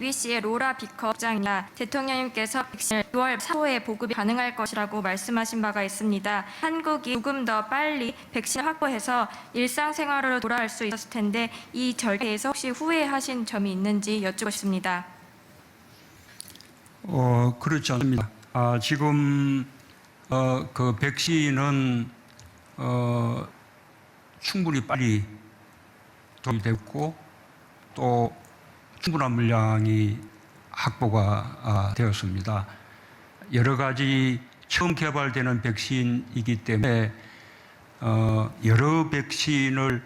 BBC의 로라 비커 부장이나 대통령님께서 백신을 6월 4호에 보급이 가능할 것이라고 말씀하신 바가 있습니다. 한국이 조금 더 빨리 백신을 확보해서 일상생활로 돌아갈 수 있었을 텐데 이 절차에서 혹시 후회하신 점이 있는지 여쭙고 싶습니다. 그렇지 않습니다. 지금 그 백신은 충분히 빨리 도입됐고 또 충분한 물량이 확보가 되었습니다. 여러 가지 처음 개발되는 백신이기 때문에 여러 백신을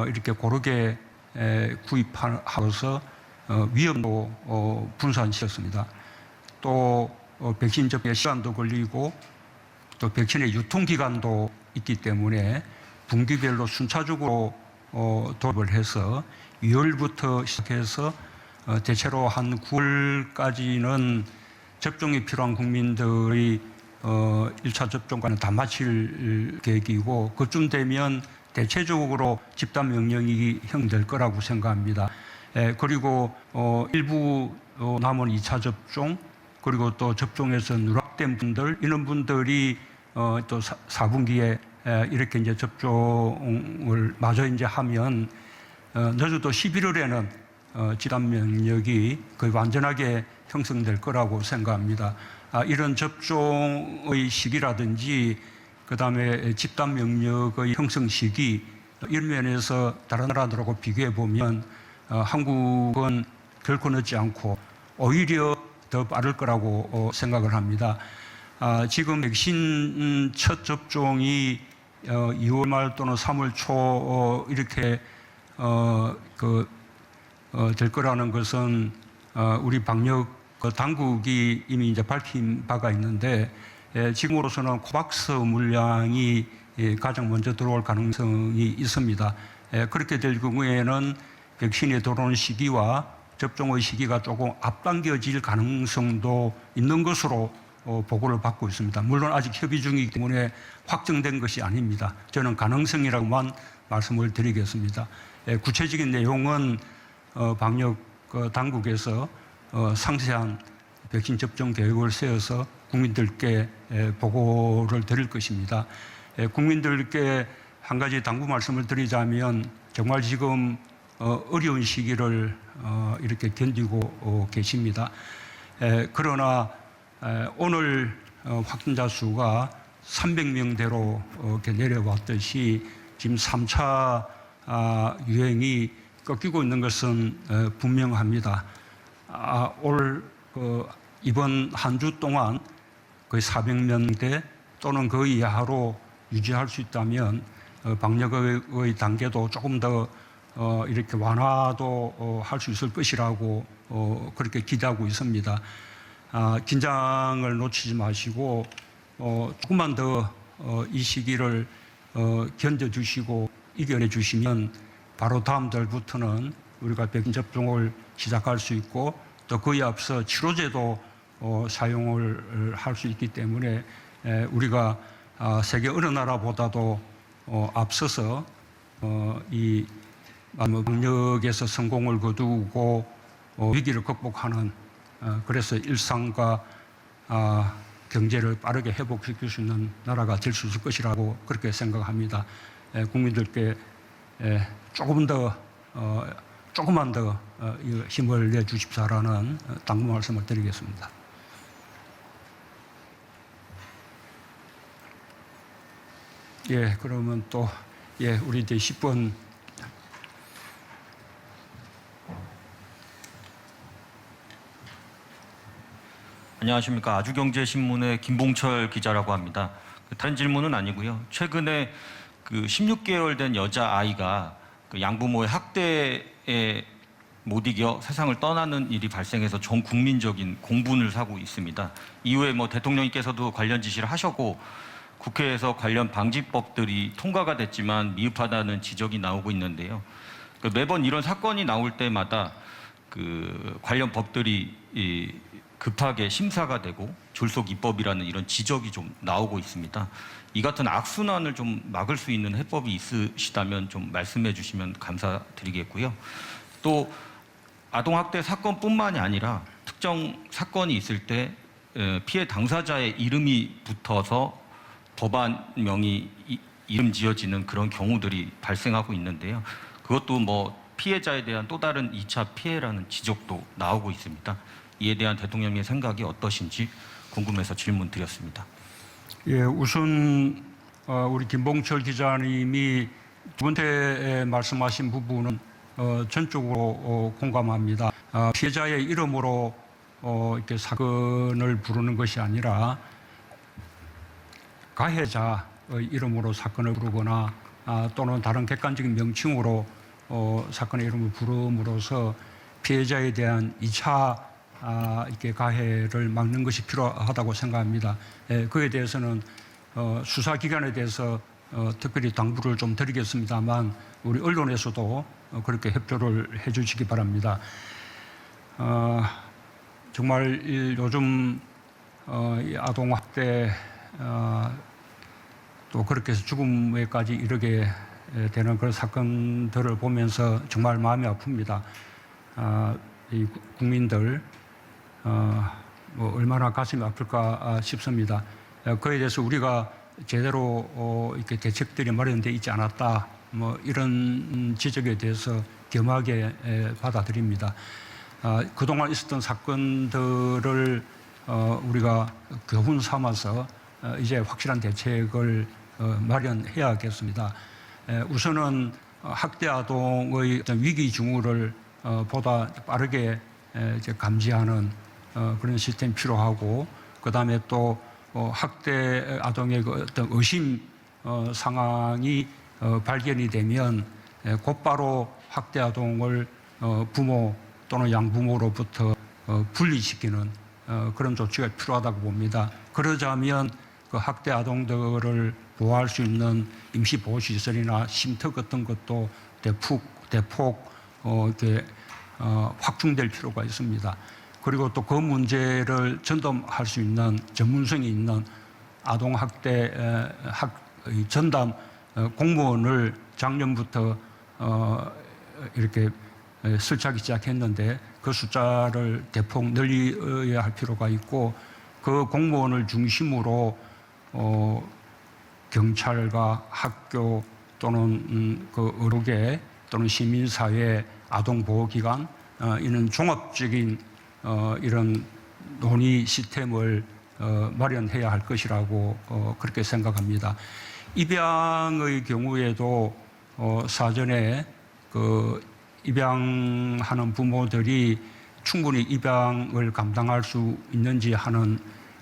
이렇게 고르게 구입하고서 위험도 분산시켰습니다. 또 백신 접종 시간도 걸리고 또 백신의 유통기간도 있기 때문에 분기별로 순차적으로 도입을 해서 6월부터 시작해서 대체로 한 9월까지는 접종이 필요한 국민들이 1차 접종과는 다 마칠 계획이고 그쯤 되면 대체적으로 집단 명령이 형성될 거라고 생각합니다. 그리고 일부 남은 2차 접종 그리고 또 접종에서 누락된 분들 이런 분들이 또 4분기에 이렇게 이제 접종을 마저 이제 하면 늦어도 11월에는 집단 면역이 거의 완전하게 형성될 거라고 생각합니다. 이런 접종의 시기라든지 그다음에 집단 면역의 형성 시기 이런 면에서 다른 나라들하고 비교해 보면 한국은 결코 늦지 않고 오히려 더 빠를 거라고 생각을 합니다. 지금 백신 첫 접종이 2월 말 또는 3월 초 이렇게 될 거라는 것은 우리 방역 당국이 이미 이제 밝힌 바가 있는데 지금으로서는 코박스 물량이 가장 먼저 들어올 가능성이 있습니다. 그렇게 될 경우에는 백신이 들어오는 시기와 접종의 시기가 조금 앞당겨질 가능성도 있는 것으로 보고를 받고 있습니다. 물론 아직 협의 중이기 때문에 확정된 것이 아닙니다. 저는 가능성이라고만 말씀을 드리겠습니다. 구체적인 내용은 방역 당국에서 상세한 백신 접종 계획을 세워서 국민들께 보고를 드릴 것입니다. 국민들께 한 가지 당부 말씀을 드리자면 정말 지금 어려운 시기를 이렇게 견디고 계십니다. 그러나 오늘 확진자 수가 300명대로 이렇게 내려왔듯이 지금 3차 유행이 꺾이고 있는 것은 분명합니다. 이번 한 주 동안 거의 400명대 또는 그 이하로 유지할 수 있다면 방역의 단계도 조금 더 이렇게 완화도 할 수 있을 것이라고 그렇게 기대하고 있습니다. 긴장을 놓치지 마시고 조금만 더 이 시기를 견뎌주시고 이겨내 주시면 바로 다음 달부터는 우리가 백신 접종을 시작할 수 있고 또 그에 앞서 치료제도 사용을 할 수 있기 때문에 우리가 세계 어느 나라보다도 앞서서 이 방역에서 성공을 거두고 위기를 극복하는 그래서 일상과 경제를 빠르게 회복시킬 수 있는 나라가 될 수 있을 것이라고 그렇게 생각합니다. 국민들께 조금만 더 힘을 내 주십사라는 당부 말씀을 드리겠습니다. 그러면 또 우리 이제 10분 안녕하십니까. 아주경제신문의 김봉철 기자라고 합니다. 다른 질문은 아니고요. 최근에 16개월 된 여자아이가 양부모의 학대에 못 이겨 세상을 떠나는 일이 발생해서 전 국민적인 공분을 사고 있습니다. 이후에 대통령님께서도 관련 지시를 하셨고 국회에서 관련 방지법들이 통과가 됐지만 미흡하다는 지적이 나오고 있는데요. 매번 이런 사건이 나올 때마다 관련 법들이 급하게 심사가 되고 졸속 입법이라는 이런 지적이 좀 나오고 있습니다. 이 같은 악순환을 좀 막을 수 있는 해법이 있으시다면 좀 말씀해 주시면 감사드리겠고요. 또 아동학대 사건뿐만이 아니라 특정 사건이 있을 때 피해 당사자의 이름이 붙어서 법안명이 이름 지어지는 그런 경우들이 발생하고 있는데요. 그것도 뭐 피해자에 대한 또 다른 2차 피해라는 지적도 나오고 있습니다. 이에 대한 대통령의 생각이 어떠신지 궁금해서 질문 드렸습니다. 예, 우선 우리 김봉철 기자님이 두 번째 말씀하신 부분은 전적으로 공감합니다. 피해자의 이름으로 이렇게 사건을 부르는 것이 아니라 가해자의 이름으로 사건을 부르거나 또는 다른 객관적인 명칭으로 사건의 이름을 부름으로써 피해자에 대한 2차 이렇게 가해를 막는 것이 필요하다고 생각합니다. 그에 대해서는 수사기관에 대해서 특별히 당부를 좀 드리겠습니다만 우리 언론에서도 그렇게 협조를 해주시기 바랍니다. 정말 요즘 이 아동학대 또 그렇게 해서 죽음에까지 이르게 되는 그런 사건들을 보면서 정말 마음이 아픕니다. 이 국민들 뭐 얼마나 가슴이 아플까 싶습니다. 그에 대해서 우리가 제대로 이렇게 대책들이 마련되어 있지 않았다. 뭐 이런 지적에 대해서 겸하게 받아들입니다. 그동안 있었던 사건들을 우리가 교훈 삼아서 이제 확실한 대책을 마련해야겠습니다. 우선은 학대 아동의 어떤 위기 징후를 보다 빠르게 이제 감지하는 그런 시스템이 필요하고, 그 다음에 또 학대 아동의 그 어떤 의심 상황이 발견이 되면 곧바로 학대 아동을 부모 또는 양부모로부터 분리시키는 그런 조치가 필요하다고 봅니다. 그러자면 그 학대 아동들을 보호할 수 있는 임시보호시설이나 쉼터 같은 것도 대폭 이렇게 확충될 필요가 있습니다. 그리고 또 그 문제를 전담할 수 있는 전문성이 있는 아동학대 전담 공무원을 작년부터 이렇게 설치하기 시작했는데 그 숫자를 대폭 늘려야 할 필요가 있고, 그 공무원을 중심으로 경찰과 학교 또는 그 의료계 또는 시민사회, 아동보호기관 이런 종합적인 이런 논의 시스템을 마련해야 할 것이라고 그렇게 생각합니다. 입양의 경우에도 사전에 그 입양하는 부모들이 충분히 입양을 감당할 수 있는지 하는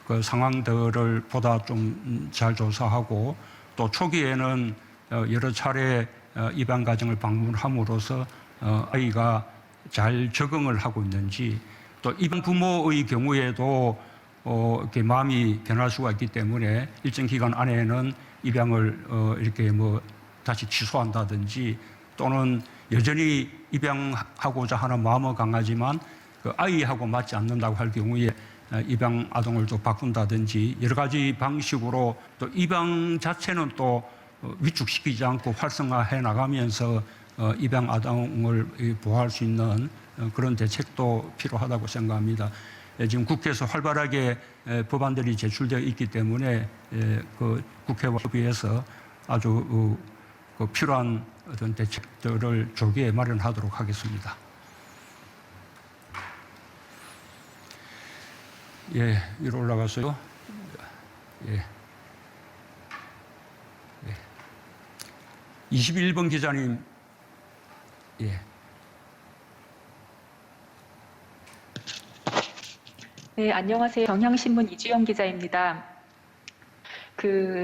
그 상황들을 보다 좀 잘 조사하고, 또 초기에는 여러 차례 입양 가정을 방문함으로써 아이가 잘 적응을 하고 있는지, 또 입양 부모의 경우에도 이렇게 마음이 변할 수가 있기 때문에 일정 기간 안에는 입양을 이렇게 뭐 다시 취소한다든지, 또는 여전히 입양하고자 하는 마음은 강하지만 그 아이하고 맞지 않는다고 할 경우에 입양 아동을 또 바꾼다든지 여러 가지 방식으로 또 입양 자체는 또 위축시키지 않고 활성화해 나가면서 입양 아동을 보호할 수 있는 그런 대책도 필요하다고 생각합니다. 지금 국회에서 활발하게 법안들이 제출되어 있기 때문에 그 국회와 협의해서 아주 필요한 어떤 대책들을 조기에 마련하도록 하겠습니다. 예, 위로 올라가서요. 예. 21번 기자님. 예. 네, 안녕하세요. 경향신문 이주영 기자입니다.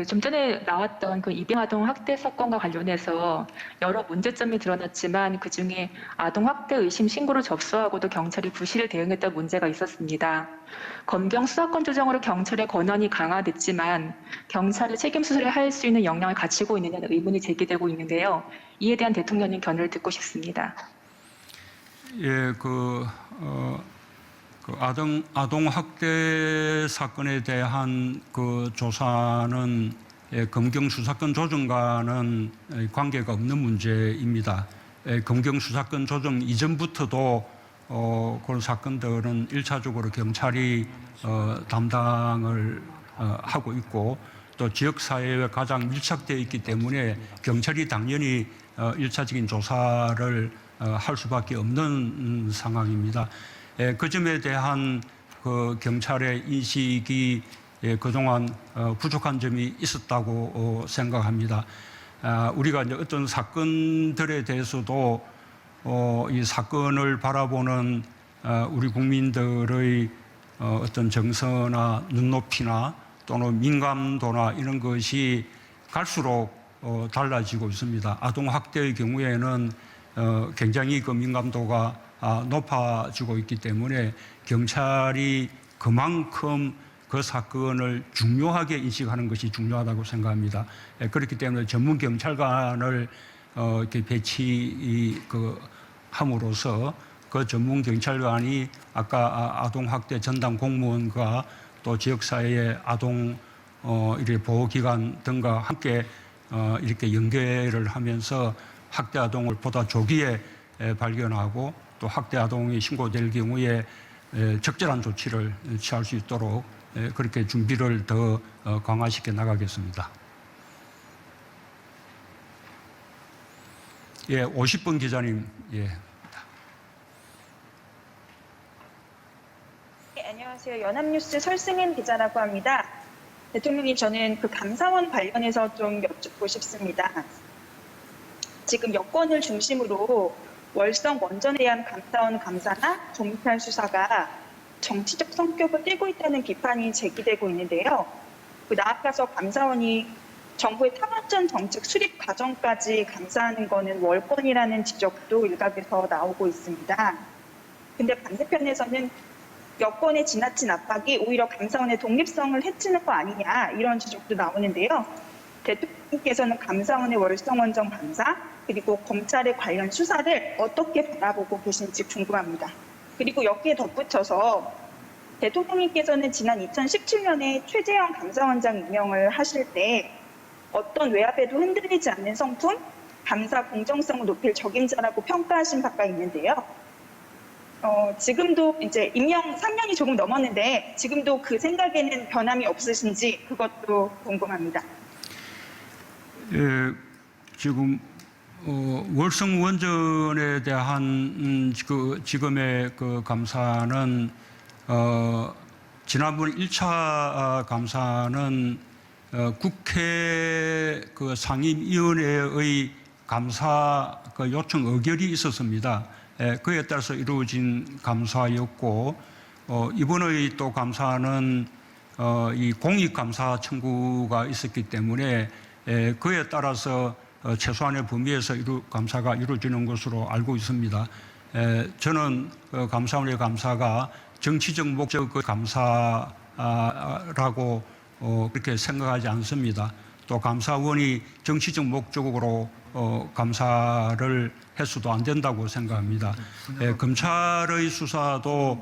좀 전에 나왔던 그 입양아동 학대 사건과 관련해서 여러 문제점이 드러났지만 그 중에 아동 학대 의심 신고를 접수하고도 경찰이 부실 대응했던 문제가 있었습니다. 검경 수사권 조정으로 경찰의 권한이 강화됐지만 경찰이 책임 수사를 할 수 있는 역량을 갖추고 있느냐는 의문이 제기되고 있는데요. 이에 대한 대통령님 견해를 듣고 싶습니다. 예, 아동 학대 사건에 대한 그 조사는 검경 수사권 조정과는 관계가 없는 문제입니다. 검경 수사권 조정 이전부터도 그런 사건들은 일차적으로 경찰이 담당을 하고 있고 또 지역사회와 가장 밀착되어 있기 때문에 경찰이 당연히 일차적인 조사를 할 수밖에 없는 상황입니다. 그 점에 대한 그 경찰의 인식이 그동안 부족한 점이 있었다고 생각합니다. 우리가 이제 어떤 사건들에 대해서도 이 사건을 바라보는 우리 국민들의 어떤 정서나 눈높이나 또는 민감도나 이런 것이 갈수록 달라지고 있습니다. 아동 학대의 경우에는 굉장히 그 민감도가 높아지고 있기 때문에 경찰이 그만큼 그 사건을 중요하게 인식하는 것이 중요하다고 생각합니다. 그렇기 때문에 전문 경찰관을 이렇게 함으로써 그 전문 경찰관이 아까 아동 학대 전담 공무원과 또 지역사회의 아동 이렇게 보호기관 등과 함께 이렇게 연계를 하면서 학대 아동을 보다 조기에 발견하고 또 학대 아동이 신고될 경우에 적절한 조치를 취할 수 있도록 그렇게 준비를 더 강화시켜 나가겠습니다. 예, 50번 기자님. 예. 네, 안녕하세요. 연합뉴스 설승인 기자라고 합니다. 대통령님, 저는 그 감사원 관련해서 좀 여쭙고 싶습니다. 지금 여권을 중심으로 월성 원전에 대한 감사원 감사나 검찰 수사가 정치적 성격을 띠고 있다는 비판이 제기되고 있는데요. 나아가서 감사원이 정부의 탈원전 정책 수립 과정까지 감사하는 것은 월권이라는 지적도 일각에서 나오고 있습니다. 근데 반대편에서는 여권의 지나친 압박이 오히려 감사원의 독립성을 해치는 거 아니냐 이런 지적도 나오는데요. 대통령께서는 감사원의 월성원전 감사 그리고 검찰의 관련 수사를 어떻게 바라보고 계신지 궁금합니다. 그리고 여기에 덧붙여서 대통령님께서는 지난 2017년에 최재형 감사원장 임명을 하실 때 어떤 외압에도 흔들리지 않는 성품, 감사 공정성을 높일 적임자라고 평가하신 바가 있는데요. 지금도 이제 임명 3년이 조금 넘었는데 지금도 그 생각에는 변함이 없으신지 그것도 궁금합니다. 예, 지금 월성 원전에 대한 그 지금의 그 감사는 지난번 1차 감사는 국회 그 상임위원회의 감사 그 요청 의결이 있었습니다. 그에 따라서 이루어진 감사였고 이번의 또 감사는 이 공익감사 청구가 있었기 때문에 그에 따라서 최소한의 범위에서 감사가 이루어지는 것으로 알고 있습니다. 저는 감사원의 감사가 정치적 목적의 감사라고 그렇게 생각하지 않습니다. 또 감사원이 정치적 목적으로 감사를 해서도 안 된다고 생각합니다. 검찰의 수사도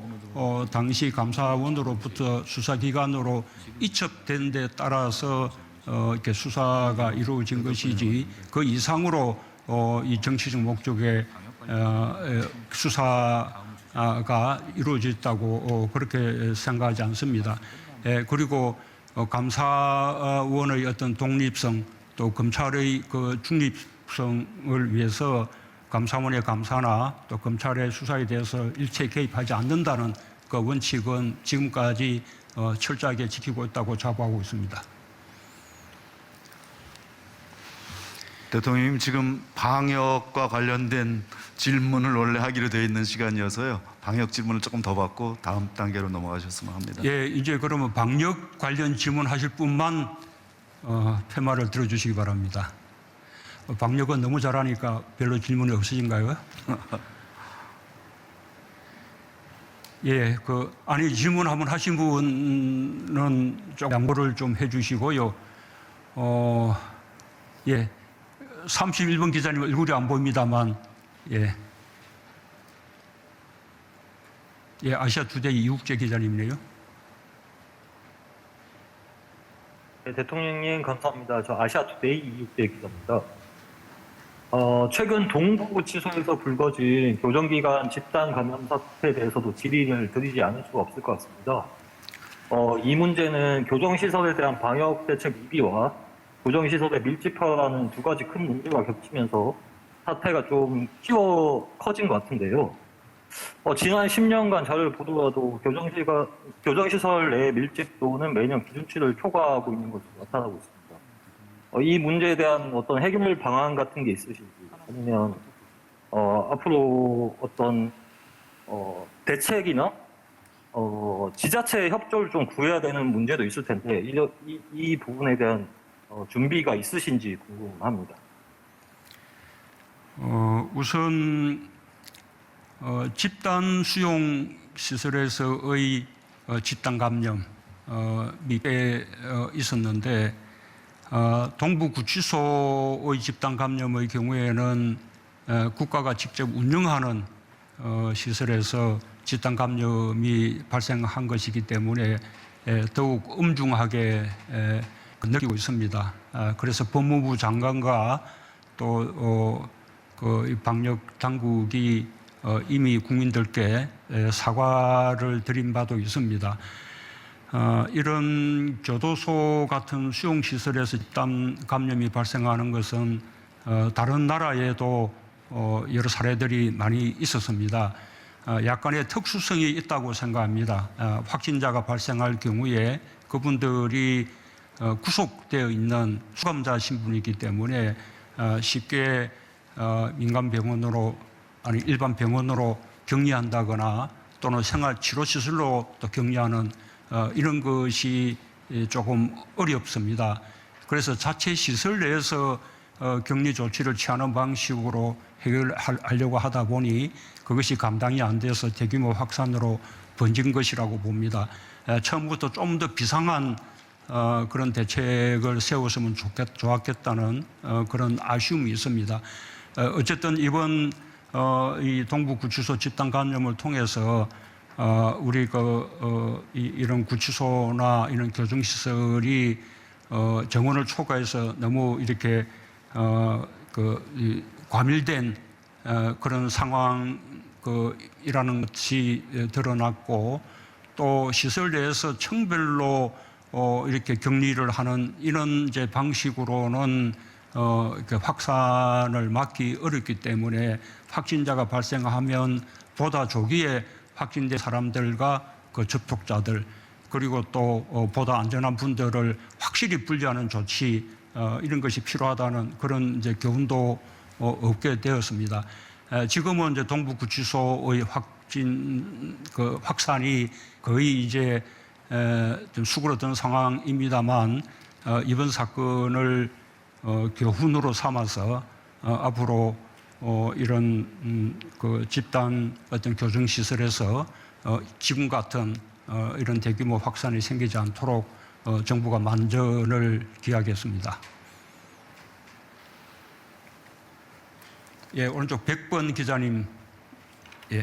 당시 감사원으로부터 수사기관으로 이첩된 데 따라서 이렇게 수사가 이루어진 것이지 그 이상으로 이 정치적 목적의 수사가 이루어졌다고 그렇게 생각하지 않습니다. 그리고 감사원의 어떤 독립성 또 검찰의 그 중립성을 위해서 감사원의 감사나 또 검찰의 수사에 대해서 일체 개입하지 않는다는 그 원칙은 지금까지 철저하게 지키고 있다고 자부하고 있습니다. 대통령님, 지금 방역과 관련된 질문을 원래 하기로 되어 있는 시간이어서요. 방역 질문을 조금 더 받고 다음 단계로 넘어가셨으면 합니다. 예, 이제 그러면 방역 관련 질문하실 분만 폐말을 들어주시기 바랍니다. 방역은 너무 잘하니까 별로 질문이 없으신가요? 예, 아니 질문 한번 하신 분은 좀 양보를 좀 해주시고요. 예, 31번 기자님 얼굴이 안 보입니다만, 예, 아시아 투데이 이국재 기자님이네요. 네, 대통령님 감사합니다. 저 아시아투데이 이육대 기자입니다. 최근 동부구치소에서 불거진 교정기관 집단 감염 사태에 대해서도 질의를 드리지 않을 수가 없을 것 같습니다. 이 문제는 교정시설에 대한 방역 대책 미비와 교정시설의 밀집화라는 두 가지 큰 문제가 겹치면서 사태가 좀 커진 것 같은데요. 지난 10년간 자료를 보더라도 교정시설 내 밀집도는 매년 기준치를 초과하고 있는 것으로 나타나고 있습니다. 이 문제에 대한 어떤 해결 방안 같은 게 있으신지, 아니면 앞으로 어떤 대책이나 지자체 협조를 좀 구해야 되는 문제도 있을 텐데 이 부분에 대한 준비가 있으신지 궁금합니다. 우선 집단 수용 시설에서의 집단 감염이 꽤 있었는데 동부구치소의 집단 감염의 경우에는 국가가 직접 운영하는 시설에서 집단 감염이 발생한 것이기 때문에 더욱 엄중하게 느끼고 있습니다. 그래서 법무부 장관과 또 그 방역 당국이 이미 국민들께 사과를 드린 바도 있습니다. 이런 교도소 같은 수용시설에서 집단 감염이 발생하는 것은 다른 나라에도 여러 사례들이 많이 있었습니다. 약간의 특수성이 있다고 생각합니다. 확진자가 발생할 경우에 그분들이 구속되어 있는 수감자 신분이기 때문에 쉽게 민간 병원으로 아니 일반 병원으로 격리한다거나 또는 생활치료시설로 또 격리하는 이런 것이 조금 어렵습니다. 그래서 자체 시설 내에서 격리 조치를 취하는 방식으로 해결하려고 하다 보니 그것이 감당이 안 돼서 대규모 확산으로 번진 것이라고 봅니다. 처음부터 좀 더 비상한 그런 대책을 세웠으면 좋았겠다는 그런 아쉬움이 있습니다. 어쨌든 이번 이 동부구치소 집단 감염을 통해서 우리 이런 구치소나 이런 교정시설이 정원을 초과해서 너무 이렇게 과밀된 그런 상황이라는 것이 드러났고 또 시설 내에서 층별로 이렇게 격리를 하는 이런 이제 방식으로는 이렇게 확산을 막기 어렵기 때문에 확진자가 발생하면 보다 조기에 확진된 사람들과 그 접촉자들 그리고 또 보다 안전한 분들을 확실히 분리하는 조치 이런 것이 필요하다는 그런 이제 교훈도 얻게 되었습니다. 지금은 이제 동부구치소의 확산이 거의 이제 좀 수그러든 상황입니다만 이번 사건을 교훈으로 삼아서 앞으로 이런 그 집단 어떤 교정 시설에서 지금 같은 이런 대규모 확산이 생기지 않도록 정부가 만전을 기하겠습니다. 예, 오른쪽 100번 기자님. 예.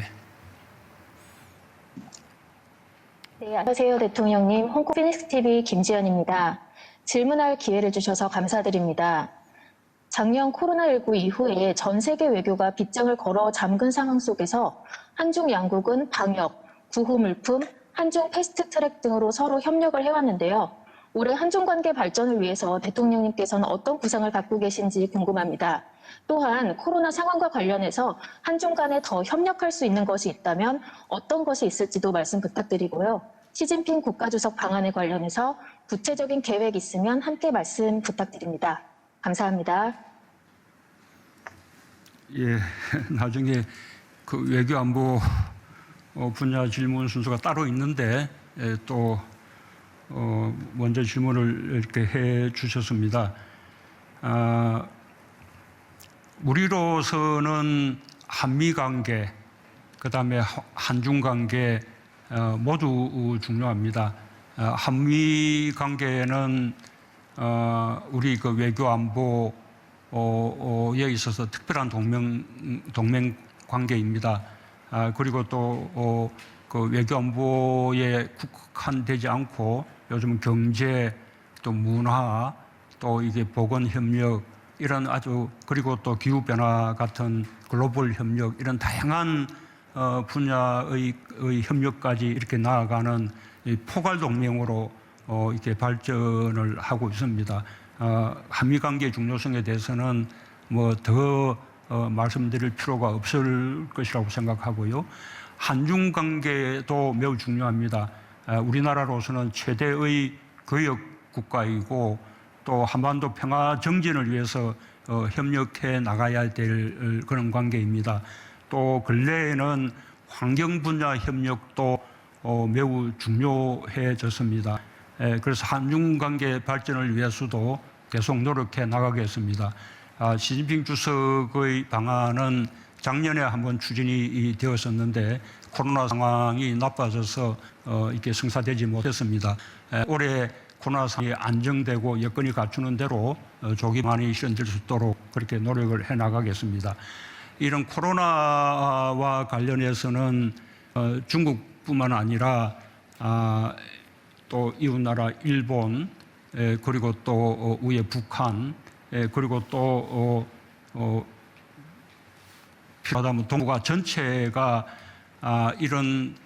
네, 안녕하세요, 대통령님. 홍콩 피닉스TV 김지연입니다. 질문할 기회를 주셔서 감사드립니다. 작년 코로나19 이후에 전 세계 외교가 빗장을 걸어 잠근 상황 속에서 한중 양국은 방역, 구호물품, 한중 패스트트랙 등으로 서로 협력을 해왔는데요. 올해 한중 관계 발전을 위해서 대통령님께서는 어떤 구상을 갖고 계신지 궁금합니다. 또한 코로나 상황과 관련해서 한중 간에 더 협력할 수 있는 것이 있다면 어떤 것이 있을지도 말씀 부탁드리고요. 시진핑 국가주석 방안에 관련해서 구체적인 계획 있으면 함께 말씀 부탁드립니다. 감사합니다. 예, 나중에 그 외교안보 분야 질문 순서가 따로 있는데 또 먼저 질문을 이렇게 해 주셨습니다. 우리로서는 한미 관계, 그다음에 한중 관계 모두 중요합니다. 한미 관계는 우리 그 외교 안보에 있어서 특별한 동맹 관계입니다. 그리고 또 그 외교 안보에 국한되지 않고 요즘 경제, 또 문화, 또 이게 보건 협력, 이런 아주 그리고 또 기후 변화 같은 글로벌 협력 이런 다양한 분야의 협력까지 이렇게 나아가는 이 포괄 동맹으로 이렇게 발전을 하고 있습니다. 한미 관계의 중요성에 대해서는 뭐 더 말씀드릴 필요가 없을 것이라고 생각하고요. 한중 관계도 매우 중요합니다. 우리나라로서는 최대의 거역 국가이고 또 한반도 평화 정진을 위해서 협력해 나가야 될 그런 관계입니다. 또 근래에는 환경 분야 협력도 매우 중요해졌습니다. 그래서 한중 관계 발전을 위해서도 계속 노력해 나가겠습니다. 시진핑 주석의 방안은 작년에 한번 추진이 되었었는데 코로나 상황이 나빠져서 이렇게 성사되지 못했습니다. 올해 코로나 상황이 안정되고 여건이 갖추는 대로 조기 방안이 실현될 수 있도록 그렇게 노력을 해 나가겠습니다. 이런 코로나와 관련해서는 중국뿐만 아니라 또 이웃나라 일본 그리고 또 위에 북한 그리고 또 필요하다면 동북아 전체가 이런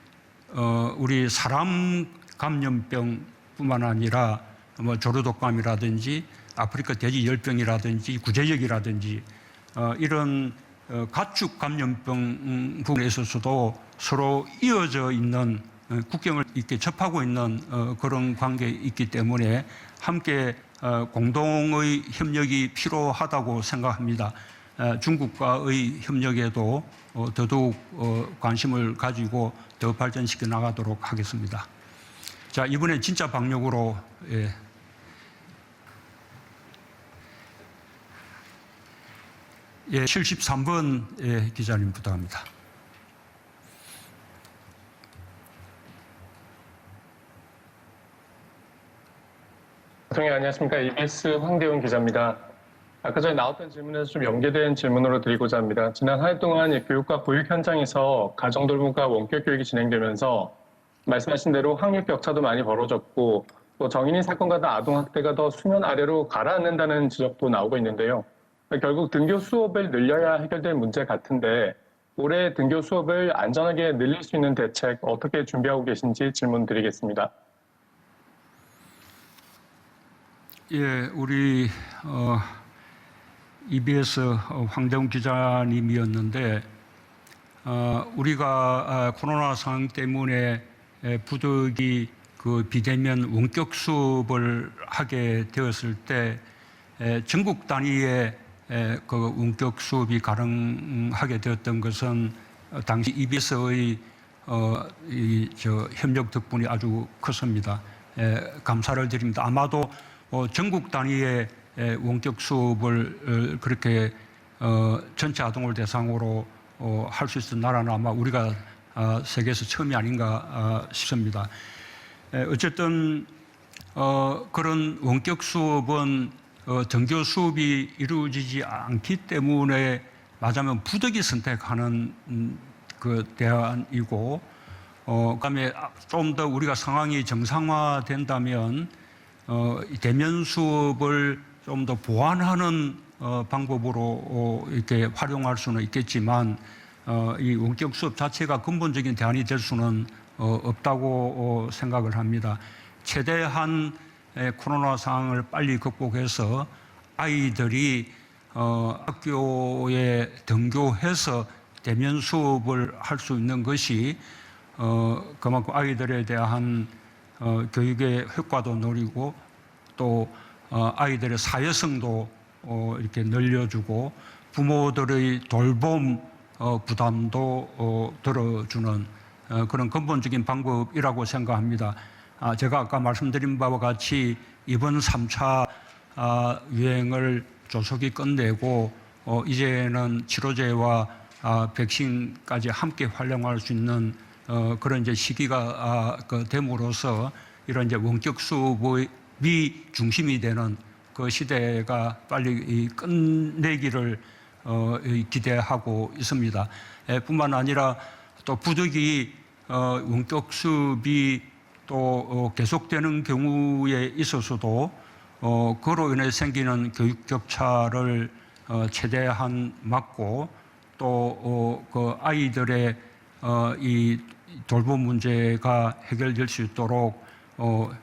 우리 사람 감염병뿐만 아니라 뭐 조류독감이라든지 아프리카 돼지 열병이라든지 구제역이라든지 이런 가축 감염병 부분에 있어서도 서로 이어져 있는 국경을 이렇게 접하고 있는 그런 관계에 있기 때문에 함께 공동의 협력이 필요하다고 생각합니다. 중국과의 협력에도 더더욱 관심을 가지고 더 발전시켜 나가도록 하겠습니다. 자, 이번엔 진짜 방역으로 예, 73번 기자님 부탁합니다. 대통령 안녕하십니까. EBS 황대훈 기자입니다. 아까 전에 나왔던 질문에서 좀 연계된 질문으로 드리고자 합니다. 지난 한 해 동안 교육과 보육 현장에서 가정돌봄과 원격 교육이 진행되면서 말씀하신 대로 학력 격차도 많이 벌어졌고 또 정인인 사건과 아동 학대가 더 수면 아래로 가라앉는다는 지적도 나오고 있는데요. 결국 등교 수업을 늘려야 해결될 문제 같은데 올해 등교 수업을 안전하게 늘릴 수 있는 대책 어떻게 준비하고 계신지 질문 드리겠습니다. 예, 우리 EBS 황대훈 기자님이었는데 우리가 코로나 상황 때문에 부득이 그 비대면 원격 수업을 하게 되었을 때 전국 단위의 그 원격 수업이 가능하게 되었던 것은 당시 EBS의 협력 덕분이 아주 컸습니다. 감사를 드립니다. 아마도 전국 단위의 원격 수업을 그렇게 전체 아동을 대상으로 할 수 있었던 나라는 아마 우리가 세계에서 처음이 아닌가 싶습니다. 어쨌든 그런 원격 수업은 등교 수업이 이루어지지 않기 때문에 맞으면 부득이 선택하는 그 대안이고 그다음에 좀 더 우리가 상황이 정상화된다면 대면 수업을 좀 더 보완하는 방법으로 이렇게 활용할 수는 있겠지만 이 원격 수업 자체가 근본적인 대안이 될 수는 없다고 생각을 합니다. 최대한 코로나 상황을 빨리 극복해서 아이들이 학교에 등교해서 대면 수업을 할 수 있는 것이 그만큼 아이들에 대한 교육의 효과도 노리고 또 아이들의 사회성도 이렇게 늘려주고 부모들의 돌봄 부담도 덜어주는 그런 근본적인 방법이라고 생각합니다. 제가 아까 말씀드린 바와 같이 이번 3차 유행을 조속히 끝내고 이제는 치료제와 백신까지 함께 활용할 수 있는 그런 이제 시기가 됨으로써 이런 이제 원격 수업이 중심이 되는 그 시대가 빨리 끝내기를 기대하고 있습니다. 뿐만 아니라 또 부득이 원격 수업이 또 계속되는 경우에 있어서도 그로 인해 생기는 교육 격차를 최대한 막고 또 그 아이들의 이 돌봄 문제가 해결될 수 있도록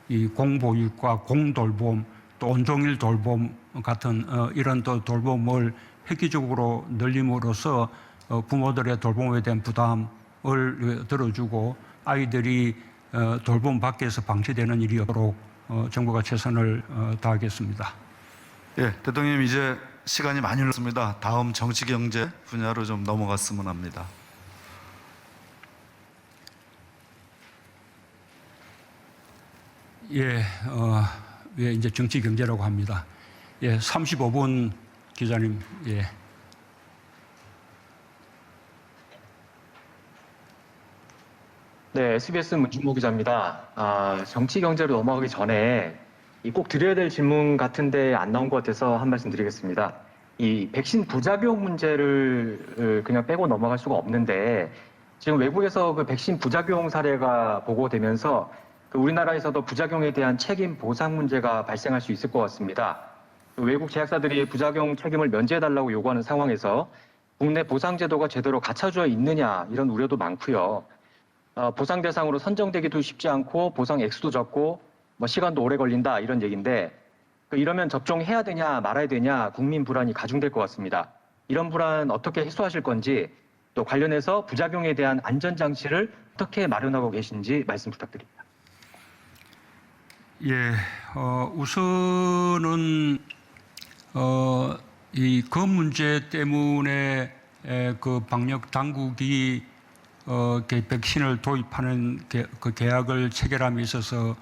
이 공보육과 공돌봄 또 온종일 돌봄 같은 이런 또 돌봄을 획기적으로 늘림으로써 부모들의 돌봄에 대한 부담을 들어주고 아이들이 돌봄 밖에서 방치되는 일이 없도록 정부가 최선을 다하겠습니다. 예, 대통령님 이제 시간이 많이 흘렀습니다. 다음 정치경제 분야로 좀 넘어갔으면 합니다. 예, 예, 이제 정치 경제라고 합니다. 예, 35분 기자님, 예. 네, SBS 문준모 기자입니다. 정치 경제로 넘어가기 전에 꼭 드려야 될 질문 같은데 안 나온 것 같아서 한 말씀 드리겠습니다. 이 백신 부작용 문제를 그냥 빼고 넘어갈 수가 없는데 지금 외국에서 그 백신 부작용 사례가 보고되면서 그 우리나라에서도 부작용에 대한 책임 보상 문제가 발생할 수 있을 것 같습니다. 그 외국 제약사들이 부작용 책임을 면제해달라고 요구하는 상황에서 국내 보상 제도가 제대로 갖춰져 있느냐 이런 우려도 많고요. 보상 대상으로 선정되기도 쉽지 않고 보상 액수도 적고 시간도 오래 걸린다 이런 얘기인데 이러면 접종해야 되냐 말아야 되냐 국민 불안이 가중될 것 같습니다. 이런 불안 어떻게 해소하실 건지 또 관련해서 부작용에 대한 안전장치를 어떻게 마련하고 계신지 말씀 부탁드립니다. 예, 우선은 그 문제 때문에 그 방역 당국이 백신을 도입하는 그 계약을 체결함에 있어서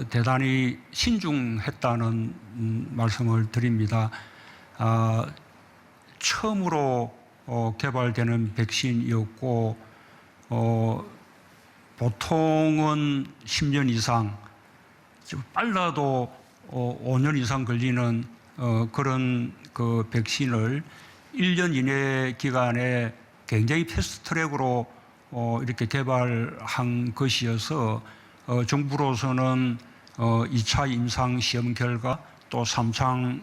대단히 신중했다는 말씀을 드립니다. 처음으로 개발되는 백신이었고 보통은 10년 이상, 빨라도 5년 이상 걸리는 그런 그 백신을 1년 이내 기간에 굉장히 패스트트랙으로 이렇게 개발한 것이어서 정부로서는 2차 임상 시험 결과 또 3차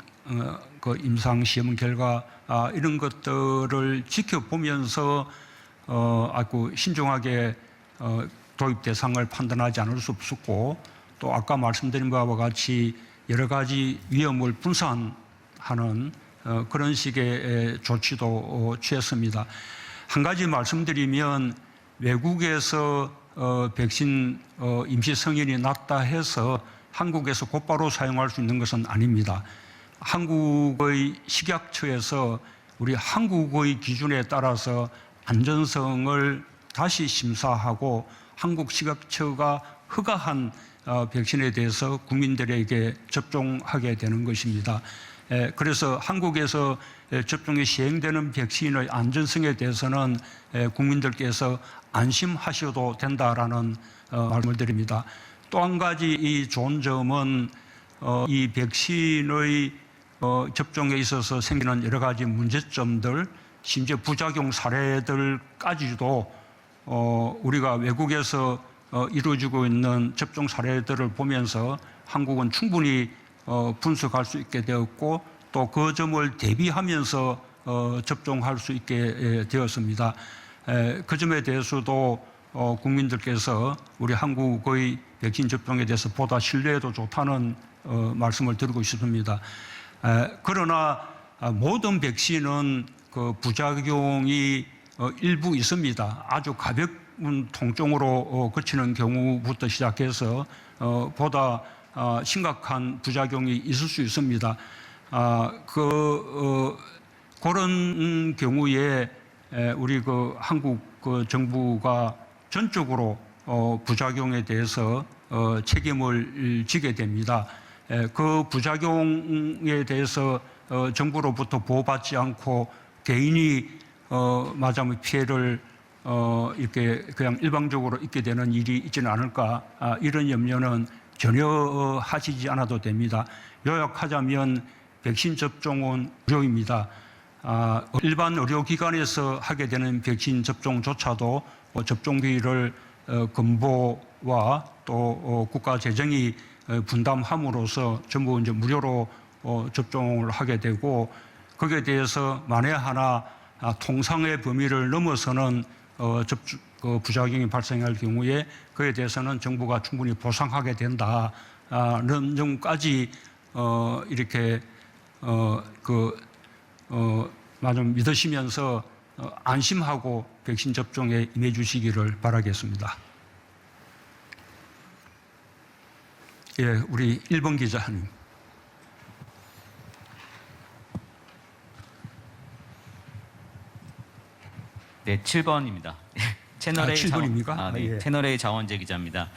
그 임상 시험 결과 이런 것들을 지켜보면서 아주 신중하게 도입 대상을 판단하지 않을 수 없었고 또 아까 말씀드린 바와 같이 여러 가지 위험을 분산하는 그런 식의 조치도 취했습니다. 한 가지 말씀드리면 외국에서 백신 임시 승인이 났다 해서 한국에서 곧바로 사용할 수 있는 것은 아닙니다. 한국의 식약처에서 우리 한국의 기준에 따라서 안전성을 다시 심사하고 한국 식약처가 허가한 백신에 대해서 국민들에게 접종하게 되는 것입니다. 그래서 한국에서 접종이 시행되는 백신의 안전성에 대해서는 국민들께서 안심하셔도 된다라는 말씀을 드립니다. 또 한 가지 이 좋은 점은 이 백신의 접종에 있어서 생기는 여러 가지 문제점들, 심지어 부작용 사례들까지도 우리가 외국에서 이루어지고 있는 접종 사례들을 보면서 한국은 충분히 분석할 수 있게 되었고 또 그 점을 대비하면서 접종할 수 있게 되었습니다. 그 점에 대해서도 국민들께서 우리 한국의 백신 접종에 대해서 보다 신뢰도 좋다는 말씀을 드리고 싶습니다. 그러나 모든 백신은 그 부작용이 일부 있습니다. 아주 가벼운 통증으로 그치는 경우부터 시작해서 보다 심각한 부작용이 있을 수 있습니다. 그런 경우에 우리 그 한국 그 정부가 전적으로 부작용에 대해서 책임을 지게 됩니다. 그 부작용에 대해서 정부로부터 보호받지 않고 개인이 맞으면 피해를 이렇게 그냥 일방적으로 입게 되는 일이 있지는 않을까 이런 염려는 전혀 하시지 않아도 됩니다. 요약하자면 백신 접종은 무료입니다. 일반 의료기관에서 하게 되는 백신 접종조차도 접종비를 건보와 또 국가 재정이 분담함으로써 전부 이제 무료로 접종을 하게 되고 거기에 대해서 만에 하나 통상의 범위를 넘어서는 부작용이 발생할 경우에 그에 대해서는 정부가 충분히 보상하게 된다는 점까지 이렇게 좀 믿으시면서 안심하고 백신 접종에 임해 주시기를 바라겠습니다. 예, 우리 1번 기자님. 네, 7번입니다. 채널A 7번입니까? 네, 예. 채널A 자원재 기자입니다.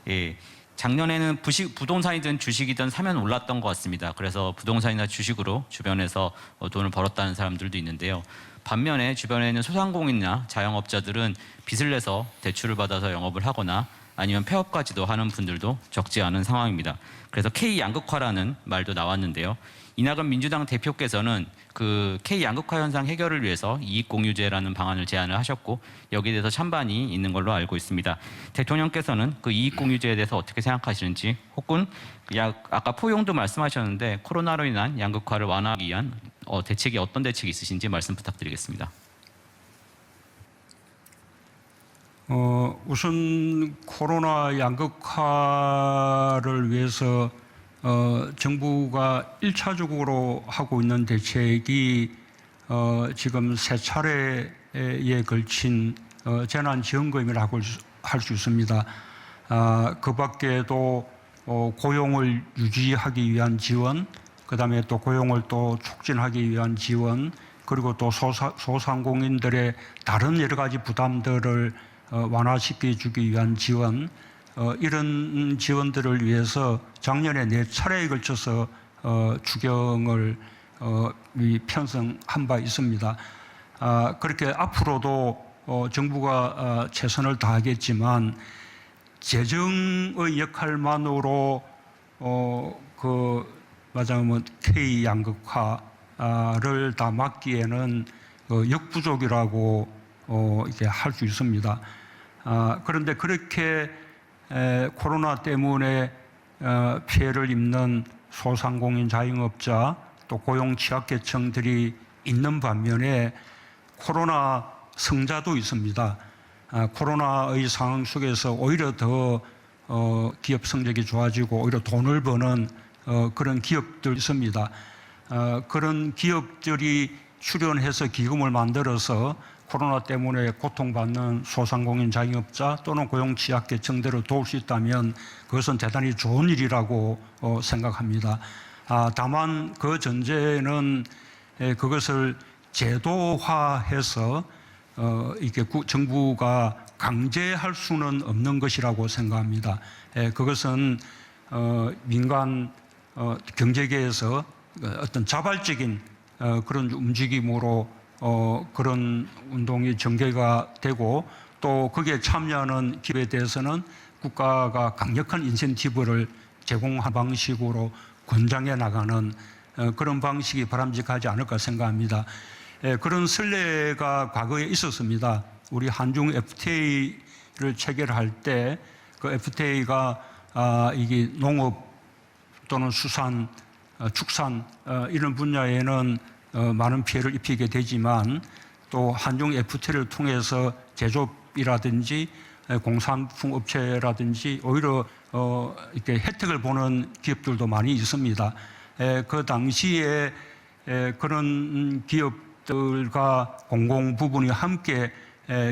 예, 작년에는 부동산이든 주식이든 사면 올랐던 것 같습니다. 그래서 부동산이나 주식으로 주변에서 돈을 벌었다는 사람들도 있는데요. 반면에 주변에 있는 소상공인이나 자영업자들은 빚을 내서 대출을 받아서 영업을 하거나 아니면 폐업까지도 하는 분들도 적지 않은 상황입니다. 그래서 K 양극화라는 말도 나왔는데요. 이낙연 민주당 대표께서는 그 K 양극화 현상 해결을 위해서 이익공유제라는 방안을 제안을 하셨고 여기에 대해서 찬반이 있는 걸로 알고 있습니다. 대통령께서는 그 이익공유제에 대해서 어떻게 생각하시는지 혹은 아까 포용도 말씀하셨는데 코로나로 인한 양극화를 완화하기 위한 대책이 어떤 대책이 있으신지 말씀 부탁드리겠습니다. 우선 코로나 양극화를 위해서 정부가 1차적으로 하고 있는 대책이 지금 세 차례에 걸친 재난지원금이라고 할 수 있습니다. 그 밖에도 고용을 유지하기 위한 지원, 그다음에 또 고용을 또 촉진하기 위한 지원, 그리고 또 소상공인들의 다른 여러 가지 부담들을 완화시켜 주기 위한 지원, 이런 지원들을 위해서 작년에 4차례에 걸쳐서 추경을 편성한 바 있습니다. 그렇게 앞으로도 정부가 최선을 다하겠지만 재정의 역할만으로 말하자면 K 양극화를 다 막기에는 역부족이라고 이렇게 할 수 있습니다. 그런데 그렇게 코로나 때문에 피해를 입는 소상공인 자영업자 또 고용 취약계층들이 있는 반면에 코로나 성자도 있습니다. 코로나의 상황 속에서 오히려 더 기업 성적이 좋아지고 오히려 돈을 버는 그런 기업들 있습니다. 그런 기업들이 출연해서 기금을 만들어서 코로나 때문에 고통받는 소상공인 자영업자 또는 고용 취약계층들을 도울 수 있다면 그것은 대단히 좋은 일이라고 생각합니다. 다만 그 전제는 그것을 제도화해서 이게 정부가 강제할 수는 없는 것이라고 생각합니다. 그것은 민간 경제계에서 어떤 자발적인 그런 움직임으로 그런 운동이 전개가 되고 또 거기에 참여하는 기업에 대해서는 국가가 강력한 인센티브를 제공한 방식으로 권장해 나가는 그런 방식이 바람직하지 않을까 생각합니다. 그런 선례가 과거에 있었습니다. 우리 한중 FTA를 체결할 때 그 FTA가 이게 농업 또는 수산, 축산 이런 분야에는 많은 피해를 입히게 되지만 또 한중 FTA를 통해서 제조업이라든지 공산품 업체라든지 오히려 이렇게 혜택을 보는 기업들도 많이 있습니다. 그 당시에 그런 기업들과 공공 부분이 함께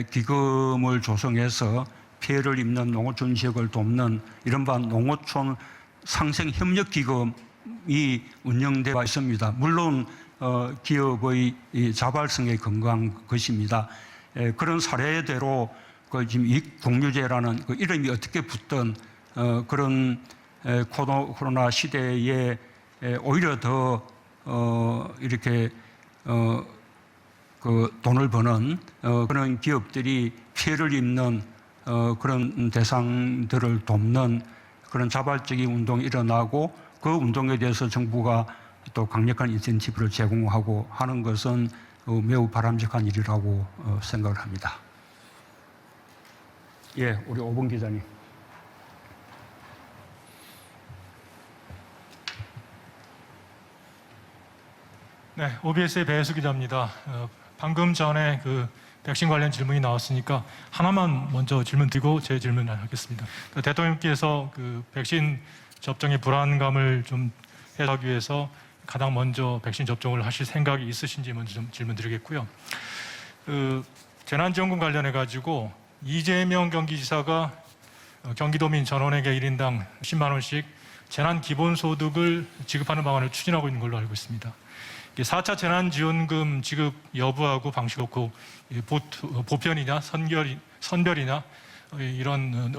기금을 조성해서 피해를 입는 농어촌 지역을 돕는 이른바 농어촌 상생협력기금이 운영되어 있습니다. 물론 기업의 자발성에 근거한 것입니다. 그런 사례대로 지금 이익공유제라는 그 이름이 어떻게 붙던 그런 코로나 시대에 오히려 더 이렇게 그 돈을 버는 그런 기업들이 피해를 입는 그런 대상들을 돕는 그런 자발적인 운동이 일어나고 그 운동에 대해서 정부가 또 강력한 인센티브를 제공하고 하는 것은 매우 바람직한 일이라고 생각을 합니다. 예, 우리 5번 기자님. 네, OBS의 배혜수 기자입니다. 방금 전에 그 백신 관련 질문이 나왔으니까 하나만 먼저 질문 드리고 제 질문을 하겠습니다. 대통령께서 그 백신 접종의 불안감을 좀 해소하기 위해서 가장 먼저 백신 접종을 하실 생각이 있으신지 먼저 좀 질문 드리겠고요. 그 재난지원금 관련해 가지고 이재명 경기지사가 경기도민 전원에게 1인당 10만 원씩 재난기본소득을 지급하는 방안을 추진하고 있는 걸로 알고 있습니다. 4차 재난지원금 지급 여부하고 방식하고 보편이냐 선별이냐 이런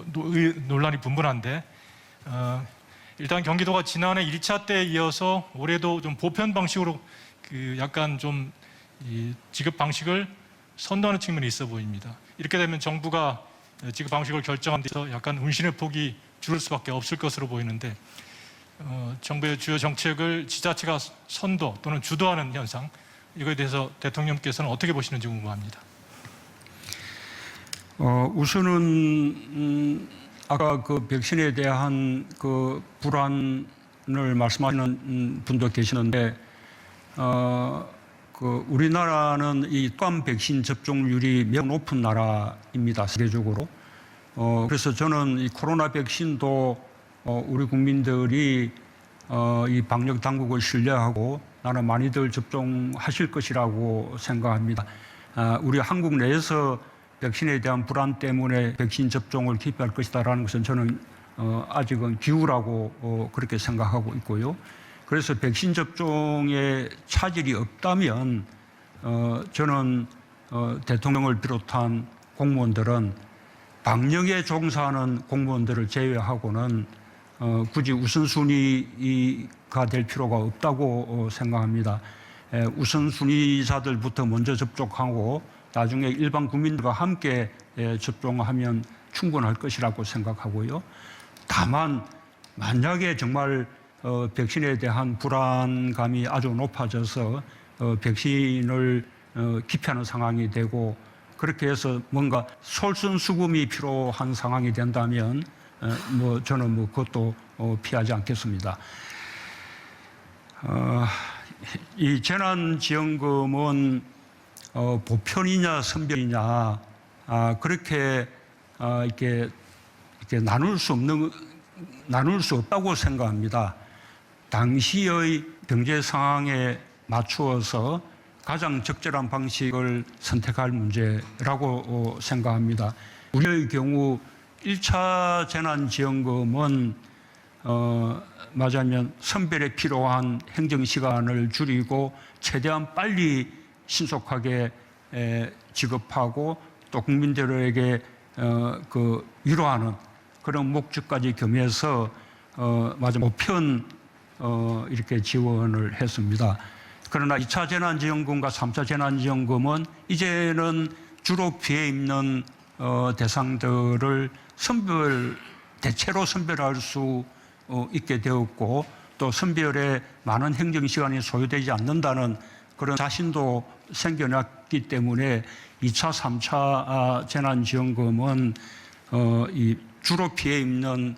논란이 분분한데 일단 경기도가 지난해 1차 때에 이어서 올해도 좀 보편 방식으로 그 약간 좀 이 지급 방식을 선도하는 측면이 있어 보입니다. 이렇게 되면 정부가 지급 방식을 결정한 데서 약간 운신의 폭이 줄을 수밖에 없을 것으로 보이는데 정부의 주요 정책을 지자체가 선도 또는 주도하는 현상 이거에 대해서 대통령께서는 어떻게 보시는지 궁금합니다. 우선은 아까 그 백신에 대한 그 불안을 말씀하시는 분도 계시는데 그 우리나라는 이 독감 백신 접종률이 매우 높은 나라입니다, 세계적으로. 그래서 저는 이 코로나 백신도 우리 국민들이 이 방역 당국을 신뢰하고 나는 많이들 접종하실 것이라고 생각합니다. 우리 한국 내에서 백신에 대한 불안 때문에 백신 접종을 기피할 것이다라는 것은 저는 아직은 기우라고 그렇게 생각하고 있고요. 그래서 백신 접종에 차질이 없다면 저는 대통령을 비롯한 공무원들은 방역에 종사하는 공무원들을 제외하고는 굳이 우선순위가 될 필요가 없다고 생각합니다. 우선순위자들부터 먼저 접종하고 나중에 일반 국민들과 함께 접종하면 충분할 것이라고 생각하고요. 다만 만약에 정말 백신에 대한 불안감이 아주 높아져서 백신을 기피하는 상황이 되고 그렇게 해서 뭔가 솔선수범이 필요한 상황이 된다면 저는 그것도 피하지 않겠습니다. 이 재난지원금은 보편이냐 선별이냐 그렇게 이렇게 나눌 수 없다고 생각합니다. 당시의 경제 상황에 맞추어서 가장 적절한 방식을 선택할 문제라고 생각합니다. 우리의 경우 1차 재난지원금은 말하자면 선별에 필요한 행정시간을 줄이고 최대한 빨리 신속하게 지급하고 또 국민들에게 위로하는 그런 목적까지 겸해서 보편 이렇게 지원을 했습니다. 그러나 2차 재난지원금과 3차 재난지원금은 이제는 주로 피해 입는 대상들을 대체로 선별할 수 있게 되었고 또 선별에 많은 행정시간이 소요되지 않는다는 그런 자신도 생겨났기 때문에 2차, 3차 재난지원금은 주로 피해 입는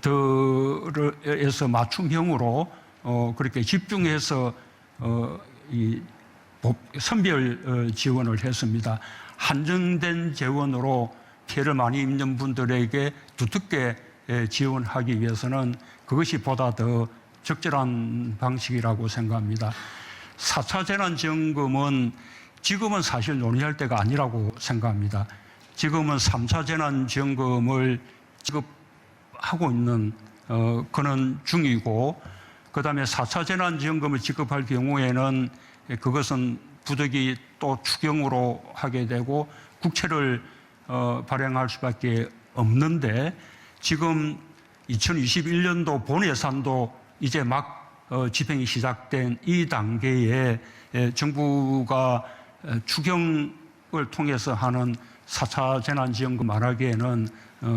계층들에서 맞춤형으로 그렇게 집중해서 선별 지원을 했습니다. 한정된 재원으로 피해를 많이 입는 분들에게 두텁게 지원하기 위해서는 그것이 보다 더 적절한 방식이라고 생각합니다. 4차 재난지원금은 지금은 사실 논의할 때가 아니라고 생각합니다. 지금은 3차 재난지원금을 지급하고 있는 그런 중이고 그다음에 4차 재난지원금을 지급할 경우에는 그것은 부득이 또 추경으로 하게 되고 국채를 발행할 수밖에 없는데 지금 2021년도 본 예산도 이제 막 집행이 시작된 이 단계에 정부가 추경을 통해서 하는 4차 재난지원금 말하기에는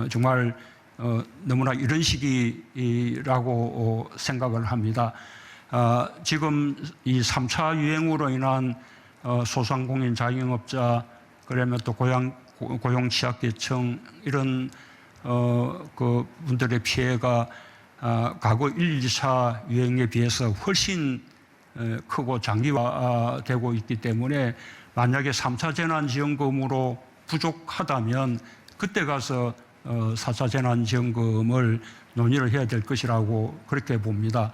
정말 너무나 이런 시기라고 생각을 합니다. 지금 이 3차 유행으로 인한 소상공인 자영업자 그러면 또 고용 취약계층 이런 그 분들의 피해가 과거 1, 2차 유행에 비해서 훨씬 크고 장기화되고 있기 때문에 만약에 3차 재난지원금으로 부족하다면 그때 가서 4차 재난지원금을 논의를 해야 될 것이라고 그렇게 봅니다.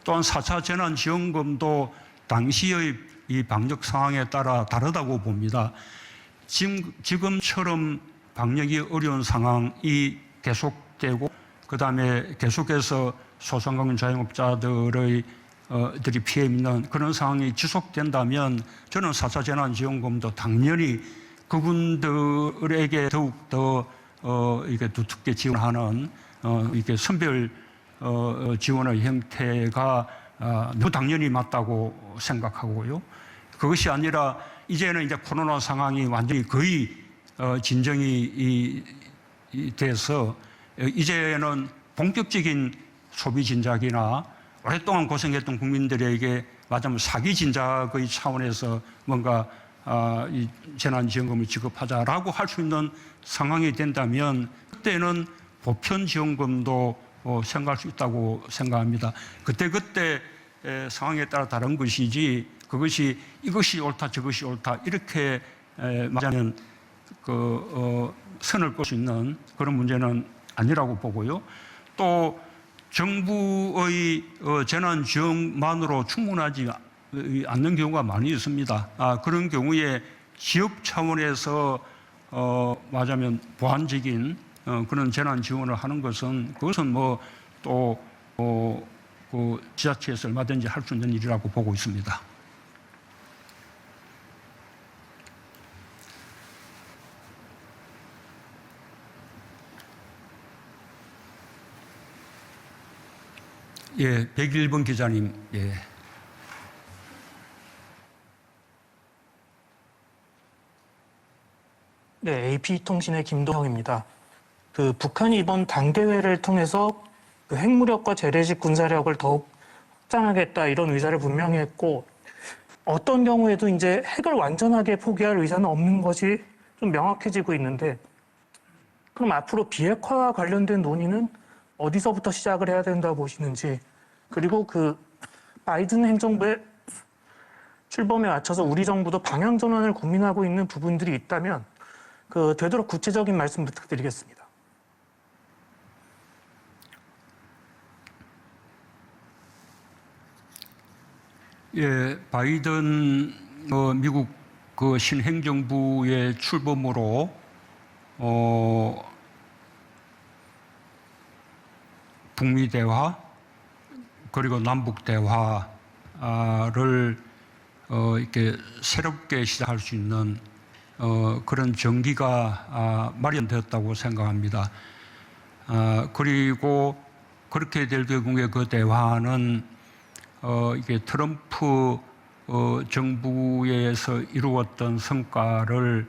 또한 4차 재난지원금도 당시의 이 방역 상황에 따라 다르다고 봅니다. 지금처럼 방역이 어려운 상황이 계속되고 그다음에 계속해서 소상공인 자영업자들의 들이 피해 입는 그런 상황이 지속된다면 저는 4차 재난지원금도 당연히 그분들에게 더욱 더 이게 두텁게 지원하는 이게 선별 지원의 형태가 너무 당연히 맞다고 생각하고요. 그것이 아니라 이제는 이제 코로나 상황이 완전히 거의 진정이 돼서 이제는 본격적인 소비 진작이나 오랫동안 고생했던 국민들에게 말하자면 사기 진작의 차원에서 뭔가 이 재난지원금을 지급하자라고 할 수 있는 상황이 된다면 그때는 보편지원금도 생각할 수 있다고 생각합니다. 그때 상황에 따라 다른 것이지 그것이 이것이 옳다 저것이 옳다 이렇게 말하자면 선을 끌 수 있는 그런 문제는 아니라고 보고요. 또 정부의 재난지원만으로 충분하지 않는 경우가 많이 있습니다. 그런 경우에 지역 차원에서 말하자면 보완적인 그런 재난 지원을 하는 것은 그것은 뭐 또 그 지자체에서 얼마든지 할 수 있는 일이라고 보고 있습니다. 예, 101번 기자님. 예. 네, AP통신의 김도형입니다. 북한이 이번 당대회를 통해서 핵무력과 재래식 군사력을 더욱 확장하겠다 이런 의사를 분명히 했고 어떤 경우에도 이제 핵을 완전하게 포기할 의사는 없는 것이 좀 명확해지고 있는데 그럼 앞으로 비핵화와 관련된 논의는 어디서부터 시작을 해야 된다고 보시는지 그리고 바이든 행정부의 출범에 맞춰서 우리 정부도 방향 전환을 고민하고 있는 부분들이 있다면 되도록 구체적인 말씀 부탁드리겠습니다. 예, 바이든 미국 신행정부의 출범으로 북미 대화 그리고 남북 대화를 이렇게 새롭게 시작할 수 있는 그런 전기가 마련되었다고 생각합니다. 그리고 그렇게 될 경우에 그 대화는 이게 트럼프 정부에서 이루었던 성과를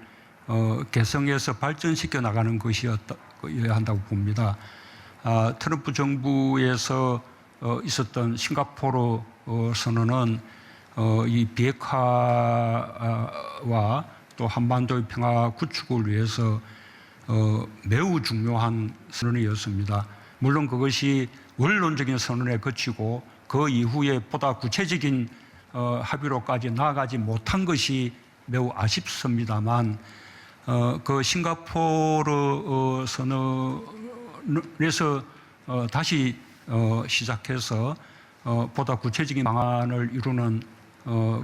개성해서 발전시켜 나가는 것이어야 한다고 봅니다. 트럼프 정부에서 있었던 싱가포르 선언은 이 비핵화와 또 한반도의 평화 구축을 위해서 매우 중요한 선언이었습니다. 물론 그것이 원론적인 선언에 그치고 그 이후에 보다 구체적인 합의로까지 나아가지 못한 것이 매우 아쉽습니다만 그 싱가포르 선언에서 다시 시작해서 보다 구체적인 방안을 이루는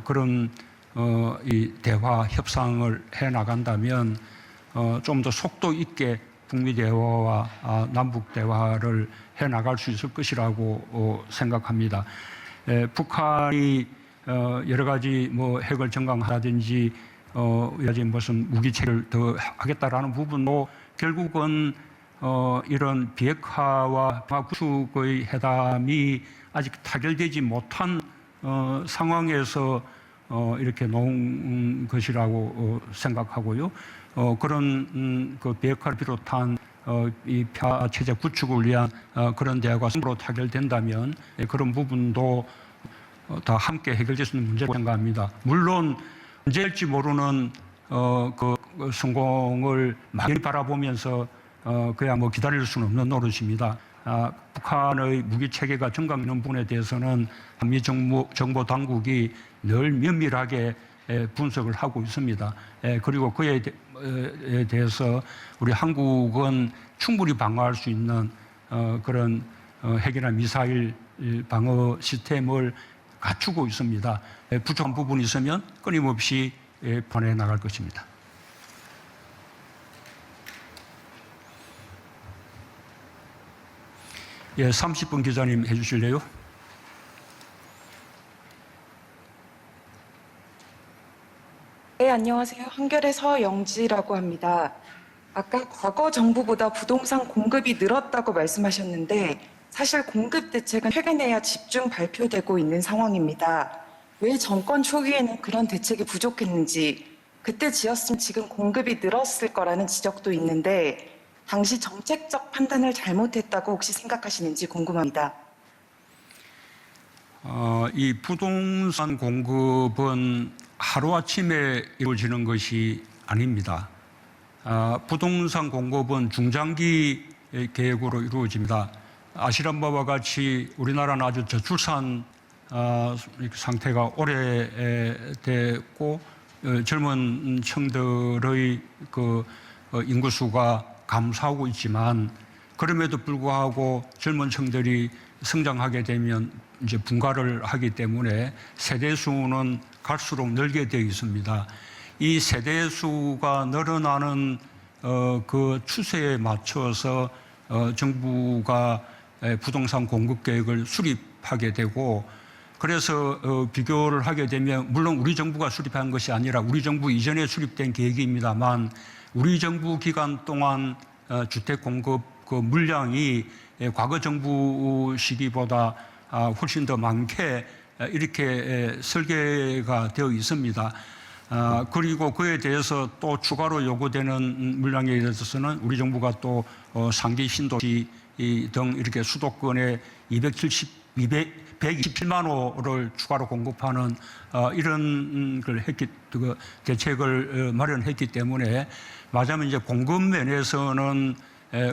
그런 이 대화 협상을 해 나간다면 좀 더 속도 있게 북미 대화와 남북 대화를 해 나갈 수 있을 것이라고 생각합니다. 북한이 여러 가지 핵을 정강하든지 무슨 무기 체계를 더 하겠다라는 부분도 결국은 이런 비핵화와 평화 구축의 회담이 아직 타결되지 못한 상황에서 이렇게 놓은 것이라고 생각하고요. 그런 그 비핵화를 비롯한 이 평화 체제 구축을 위한 그런 대화가 승부로 타결된다면 그런 부분도 다 함께 해결될 수 있는 문제라고 생각합니다. 물론 언제일지 모르는 그 성공을 막연히 바라보면서 그야 기다릴 수는 없는 노릇입니다. 북한의 무기 체계가 증강되는 부분에 대해서는 한미 정보 당국이 늘 면밀하게 분석을 하고 있습니다. 그리고 그에 대해서 우리 한국은 충분히 방어할 수 있는 그런 핵이나 미사일 방어 시스템을 갖추고 있습니다. 부족한 부분이 있으면 끊임없이 보내 나갈 것입니다. 예, 30분 기자님 해주실래요? 네, 안녕하세요. 한겨레 서영지라고 합니다. 아까 과거 정부보다 부동산 공급이 늘었다고 말씀하셨는데 사실 공급 대책은 최근에야 집중 발표되고 있는 상황입니다. 왜 정권 초기에는 그런 대책이 부족했는지, 그때 지었으면 지금 공급이 늘었을 거라는 지적도 있는데 당시 정책적 판단을 잘못했다고 혹시 생각하시는지 궁금합니다. 이 부동산 공급은 하루아침에 이루어지는 것이 아닙니다. 부동산 공급은 중장기 계획으로 이루어집니다. 아시는 바와 같이 우리나라는 아주 저출산 상태가 오래됐고 젊은 층들의 그 인구수가 감소하고 있지만 그럼에도 불구하고 젊은 층들이 성장하게 되면 이제 분가를 하기 때문에 세대 수는 갈수록 늘게 되어 있습니다. 이 세대 수가 늘어나는 그 추세에 맞춰서 정부가 부동산 공급 계획을 수립하게 되고 그래서 비교를 하게 되면 물론 우리 정부가 수립한 것이 아니라 우리 정부 이전에 수립된 계획입니다만 우리 정부 기간 동안 주택 공급 그 물량이 과거 정부 시기보다 훨씬 더 많게 이렇게 설계가 되어 있습니다. 그리고 그에 대해서 또 추가로 요구되는 물량에 대해서는 우리 정부가 또 상기 신도시 등 이렇게 수도권에 127만 호를 추가로 공급하는 이런 걸 그 대책을 마련했기 때문에 맞으면 이제 공급 면에서는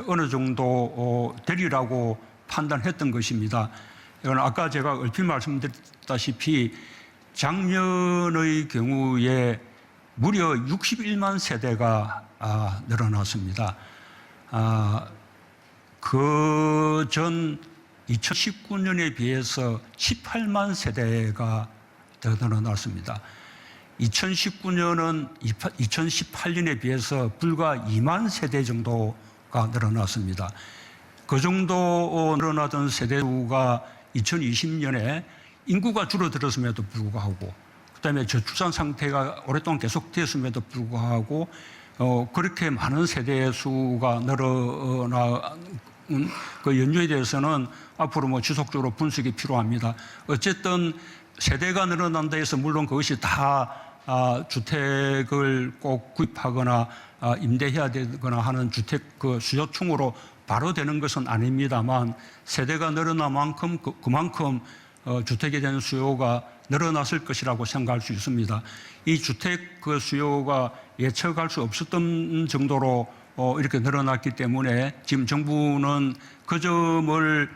어느 정도 되리라고 판단했던 것입니다. 이건 아까 제가 얼핏 말씀드렸다시피 작년의 경우에 무려 61만 세대가 늘어났습니다. 그 전 2019년에 비해서 18만 세대가 더 늘어났습니다. 2019년은 2018년에 비해서 불과 2만 세대 정도가 늘어났습니다. 그 정도 늘어나던 세대수가 2020년에 인구가 줄어들었음에도 불구하고 그다음에 저출산 상태가 오랫동안 계속되었음에도 불구하고 그렇게 많은 세대 수가 늘어나는 그 연유에 대해서는 앞으로 뭐 지속적으로 분석이 필요합니다. 어쨌든 세대가 늘어난다 해서 물론 그것이 다 주택을 꼭 구입하거나 임대해야 되거나 하는 주택 그 수요층으로 바로 되는 것은 아닙니다만 세대가 늘어난 만큼 그만큼 주택에 대한 수요가 늘어났을 것이라고 생각할 수 있습니다. 이 주택 그 수요가 예측할 수 없었던 정도로 이렇게 늘어났기 때문에 지금 정부는 그 점을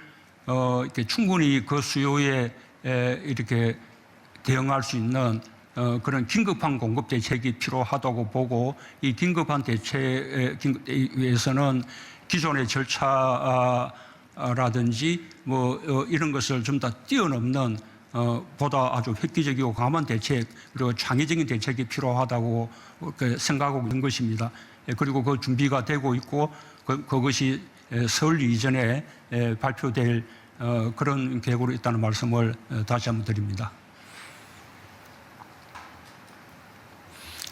이렇게 충분히 그 수요에 이렇게 대응할 수 있는 그런 긴급한 공급 대책이 필요하다고 보고 이 긴급한 대책에 위해서는 기존의 절차라든지 뭐 이런 것을 좀 더 뛰어넘는 보다 아주 획기적이고 강한 대책 그리고 창의적인 대책이 필요하다고 생각하고 있는 것입니다. 그리고 그 준비가 되고 있고 그것이 설 이전에 발표될 그런 계획으로 있다는 말씀을 다시 한번 드립니다.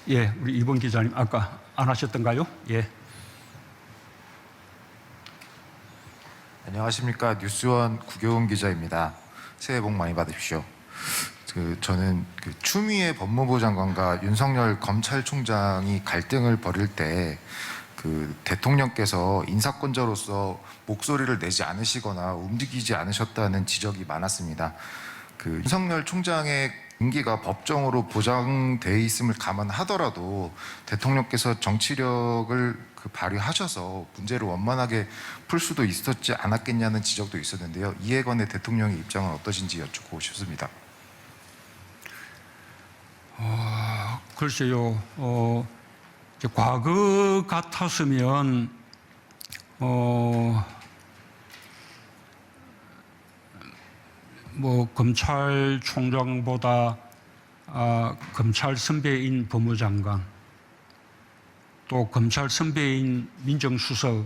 예, 우리 이번 기자님 아까 안 하셨던가요? 예. 안녕하십니까. 뉴스원 구교훈 기자입니다. 새해 복 많이 받으십시오. 저는 추미애 법무부 장관과 윤석열 검찰총장이 갈등을 벌일 때 대통령께서 인사권자로서 목소리를 내지 않으시거나 움직이지 않으셨다는 지적이 많았습니다. 윤석열 총장의 임기가 법정으로 보장돼 있음을 감안하더라도 대통령께서 정치력을 발휘하셔서 문제를 원만하게 풀 수도 있었지 않았겠냐는 지적도 있었는데요. 이에 관해 대통령의 입장은 어떠신지 여쭙고 싶습니다. 글쎄요. 과거 같았으면 검찰총장보다 검찰 선배인 법무장관, 또 검찰 선배인 민정수석,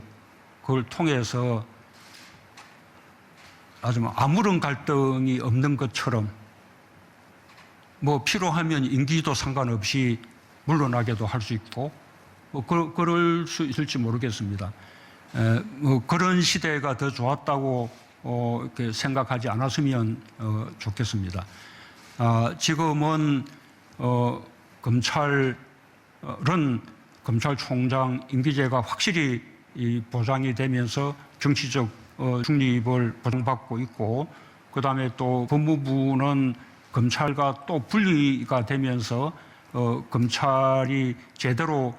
그걸 통해서 아주 아무런 갈등이 없는 것처럼 필요하면 임기도 상관없이 물러나게도 할 수 있고 그럴 수 있을지 모르겠습니다. 그런 시대가 더 좋았다고 이렇게 생각하지 않았으면 좋겠습니다. 지금은 검찰은 검찰총장 임기제가 확실히 보장이 되면서 정치적 중립을 보장받고 있고, 그다음에 또 법무부는 검찰과 또 분리가 되면서 검찰이 제대로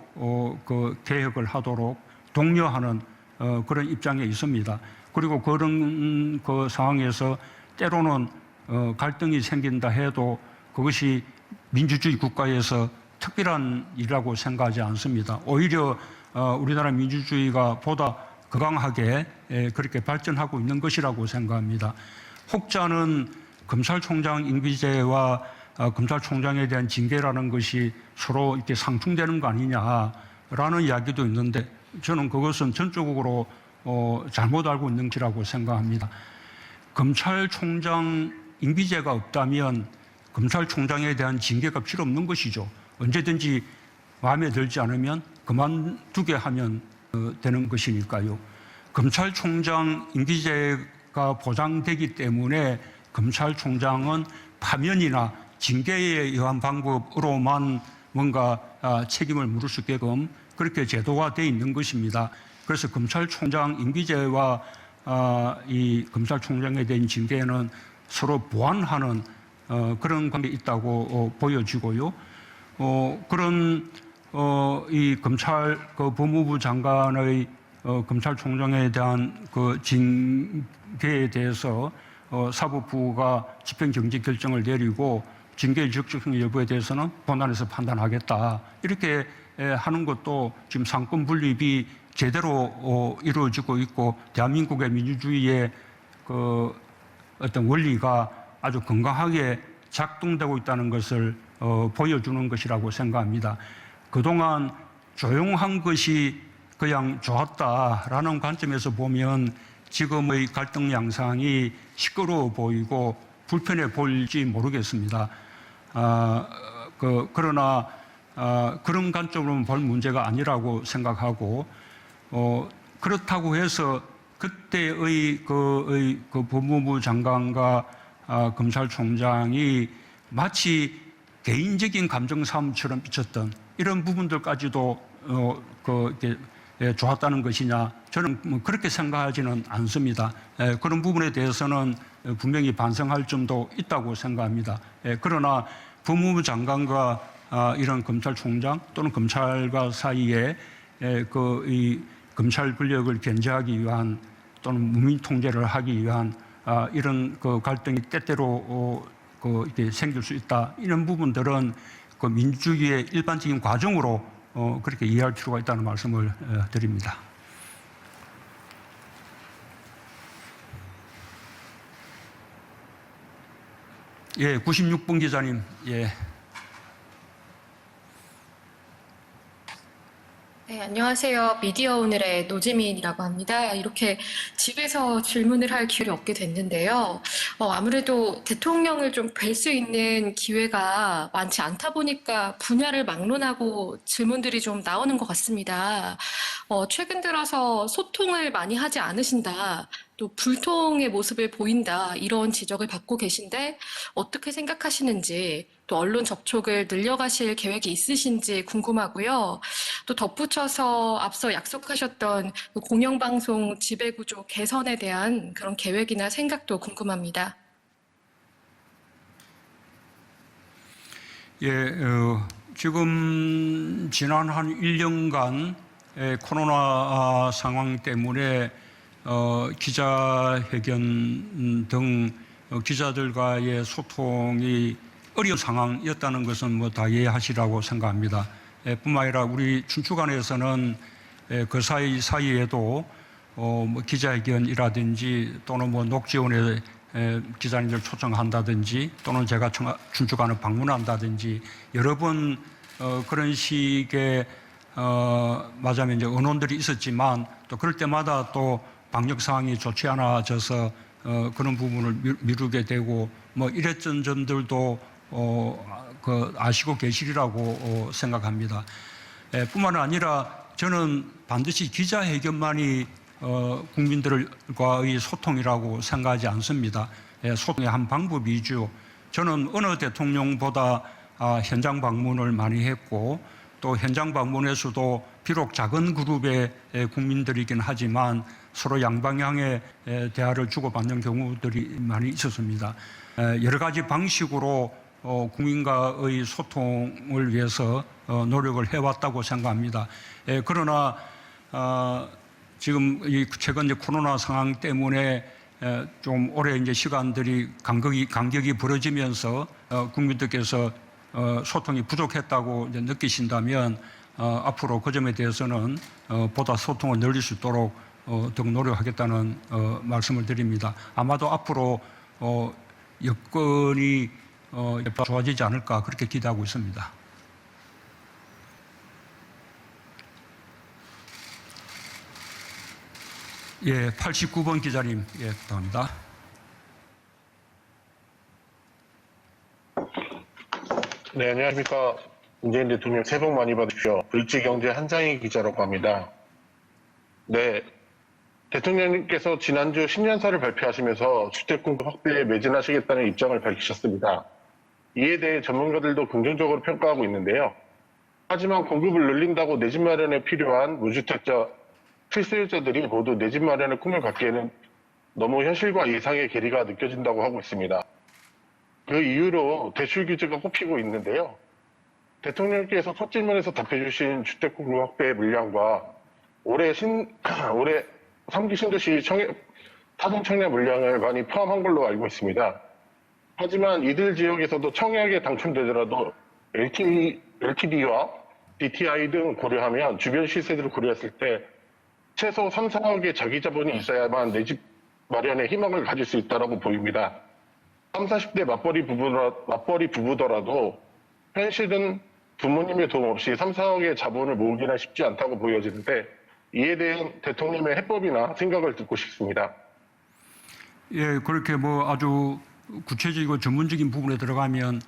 그 개혁을 하도록 독려하는 그런 입장에 있습니다. 그리고 그런 그 상황에서 때로는 갈등이 생긴다 해도 그것이 민주주의 국가에서 특별한 일이라고 생각하지 않습니다. 오히려 우리나라 민주주의가 보다 건강하게 그렇게 발전하고 있는 것이라고 생각합니다. 혹자는 검찰총장 임기제와 검찰총장에 대한 징계라는 것이 서로 이렇게 상충되는 거 아니냐라는 이야기도 있는데, 저는 그것은 전적으로 잘못 알고 있는 것이라고 생각합니다. 검찰총장 임기제가 없다면 검찰총장에 대한 징계가 필요 없는 것이죠. 언제든지 마음에 들지 않으면 그만두게 하면 되는 것이니까요. 검찰총장 임기제가 보장되기 때문에 검찰총장은 파면이나 징계에 의한 방법으로만 뭔가 책임을 물을 수 있게끔 그렇게 제도가 되어 있는 것입니다. 그래서 검찰총장 임기제와 이 검찰총장에 대한 징계는 서로 보완하는 그런 관계가 있다고 보여지고요. 그런 이 검찰 법무부 장관의 검찰총장에 대한 그 징계에 대해서 사법부가 집행정지 결정을 내리고 징계의 적정성 여부에 대해서는 본안에서 판단하겠다, 이렇게 하는 것도 지금 상권 분립이 제대로 이루어지고 있고 대한민국의 민주주의의 그 어떤 원리가 아주 건강하게 작동되고 있다는 것을 보여주는 것이라고 생각합니다. 그동안 조용한 것이 그냥 좋았다라는 관점에서 보면 지금의 갈등 양상이 시끄러워 보이고 불편해 보일지 모르겠습니다. 그러나 그런 관점으로는 볼 문제가 아니라고 생각하고, 그렇다고 해서 그때의 그 법무부 장관과 검찰총장이 마치 개인적인 감정 싸움처럼 비쳤던 이런 부분들까지도 이렇게 좋았다는 것이냐, 저는 그렇게 생각하지는 않습니다. 그런 부분에 대해서는 분명히 반성할 점도 있다고 생각합니다. 그러나 법무부 장관과 이런 검찰총장 또는 검찰과 사이에 이 검찰 권력을 견제하기 위한 또는 무민 통제를 하기 위한 이런 그 갈등이 때때로 이렇게 생길 수 있다, 이런 부분들은 그 민주주의의 일반적인 과정으로 그렇게 이해할 필요가 있다는 말씀을 드립니다. 예, 96번 기자님. 예. 네, 안녕하세요. 미디어 오늘의 노지민이라고 합니다. 이렇게 집에서 질문을 할 기회를 얻게 됐는데요. 아무래도 대통령을 좀 뵐 수 있는 기회가 많지 않다 보니까 분야를 막론하고 질문들이 좀 나오는 것 같습니다. 최근 들어서 소통을 많이 하지 않으신다, 또 불통의 모습을 보인다, 이런 지적을 받고 계신데 어떻게 생각하시는지, 또 언론 접촉을 늘려가실 계획이 있으신지 궁금하고요. 또 덧붙여서 앞서 약속하셨던 공영방송 지배구조 개선에 대한 그런 계획이나 생각도 궁금합니다. 지금 지난 한 1년간 코로나 상황 때문에 기자회견 등 기자들과의 소통이 어려운 상황이었다는 것은 뭐 다 이해하시라고 생각합니다. 뿐만 아니라 우리 춘추관에서는 그 사이에도 뭐 기자회견이라든지 또는 뭐 녹지원에 기자님들 초청한다든지 또는 제가 춘추관을 방문한다든지 여러 번 그런 식의 맞아면 이제 언론들이 있었지만 또 그럴 때마다 또 방역 상황이 좋지 않아져서 그런 부분을 미루게 되고 뭐 이랬던 점들도 아시고 계시리라고 생각합니다. 뿐만 아니라 저는 반드시 기자회견만이 국민들과의 소통이라고 생각하지 않습니다. 소통의 한 방법이죠. 저는 어느 대통령보다 현장 방문을 많이 했고 또 현장 방문에서도 비록 작은 그룹의 국민들이긴 하지만 서로 양방향의 대화를 주고받는 경우들이 많이 있었습니다. 여러 가지 방식으로 국민과의 소통을 위해서 노력을 해왔다고 생각합니다. 그러나 지금 최근 코로나 상황 때문에 좀 오래 이제 시간들이 간격이 벌어지면서 국민들께서 소통이 부족했다고 이제 느끼신다면 앞으로 그 점에 대해서는 보다 소통을 늘릴 수 있도록 더욱 노력하겠다는 말씀을 드립니다. 아마도 앞으로 여건이 좋아지지 않을까 그렇게 기대하고 있습니다. 예, 89번 기자님, 예, 부탁합니다. 네, 안녕하십니까. 문재인 대통령 새해 복 많이 받으십시오. 을지경제 한장희 기자라고 합니다. 네, 대통령님께서 지난주 신년사를 발표하시면서 주택 공급 확대에 매진하시겠다는 입장을 밝히셨습니다. 이에 대해 전문가들도 긍정적으로 평가하고 있는데요. 하지만 공급을 늘린다고 내 집 마련에 필요한 무주택자 필수요자들이 모두 내 집 마련의 꿈을 갖기에는 너무 현실과 예상의 괴리가 느껴진다고 하고 있습니다. 그 이유로 대출 규제가 꼽히고 있는데요. 대통령께서 첫 질문에서 답해주신 주택 공급 확대 물량과 올해 3기 신도시 타동 청약 물량을 많이 포함한 걸로 알고 있습니다. 하지만 이들 지역에서도 청약에 당첨되더라도 LTV와 DTI 등 고려하면 주변 시세들을 고려했을 때 최소 3, 4억의 자기 자본이 있어야만 내 집 마련에 희망을 가질 수 있다고 보입니다. 30, 40대 맞벌이 부부더라도 현실은 부모님의 도움 없이 3, 4억의 자본을 모으기는 쉽지 않다고 보여지는데 이에 대한 대통령의 해법이나 생각을 듣고 싶습니다. 예, 그렇게 뭐 아주 구체적이고 전문적인 부분에 들어가면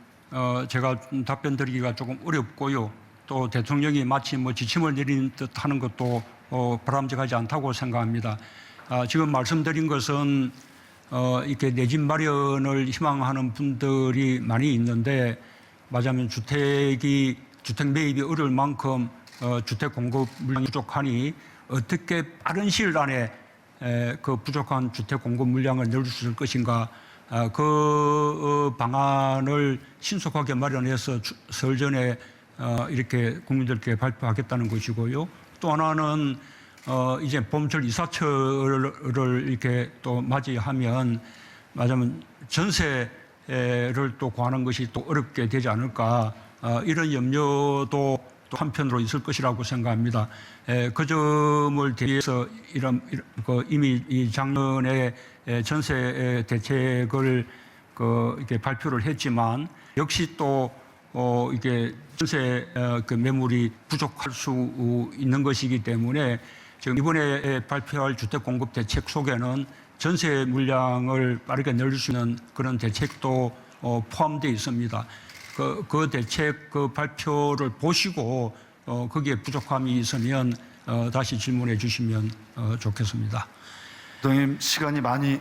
제가 답변 드리기가 조금 어렵고요. 또 대통령이 마치 뭐 지침을 내린 듯 하는 것도 바람직하지 않다고 생각합니다. 지금 말씀드린 것은 이렇게 내 집 마련을 희망하는 분들이 많이 있는데 맞으면 주택 매입이 어려울 만큼 주택 공급 물량이 부족하니 어떻게 빠른 시일 안에 그 부족한 주택 공급 물량을 늘릴 수 있을 것인가 그 방안을 신속하게 마련해서 설 전에 이렇게 국민들께 발표하겠다는 것이고요. 또 하나는 이제 봄철 이사철을 이렇게 또 맞이하면 맞으면 전세를 또 구하는 것이 또 어렵게 되지 않을까 이런 염려도 또 한편으로 있을 것이라고 생각합니다. 그 점을 대비해서 이미 이 작년에 전세 대책을 이렇게 발표를 했지만 역시 또 이게 전세 매물이 부족할 수 있는 것이기 때문에 지금 이번에 발표할 주택 공급 대책 속에는 전세 물량을 빠르게 늘릴 수 있는 그런 대책도 포함되어 있습니다. 그 대책 그 발표를 보시고 거기에 부족함이 있으면 다시 질문해 주시면 좋겠습니다. 대통령 시간이 많이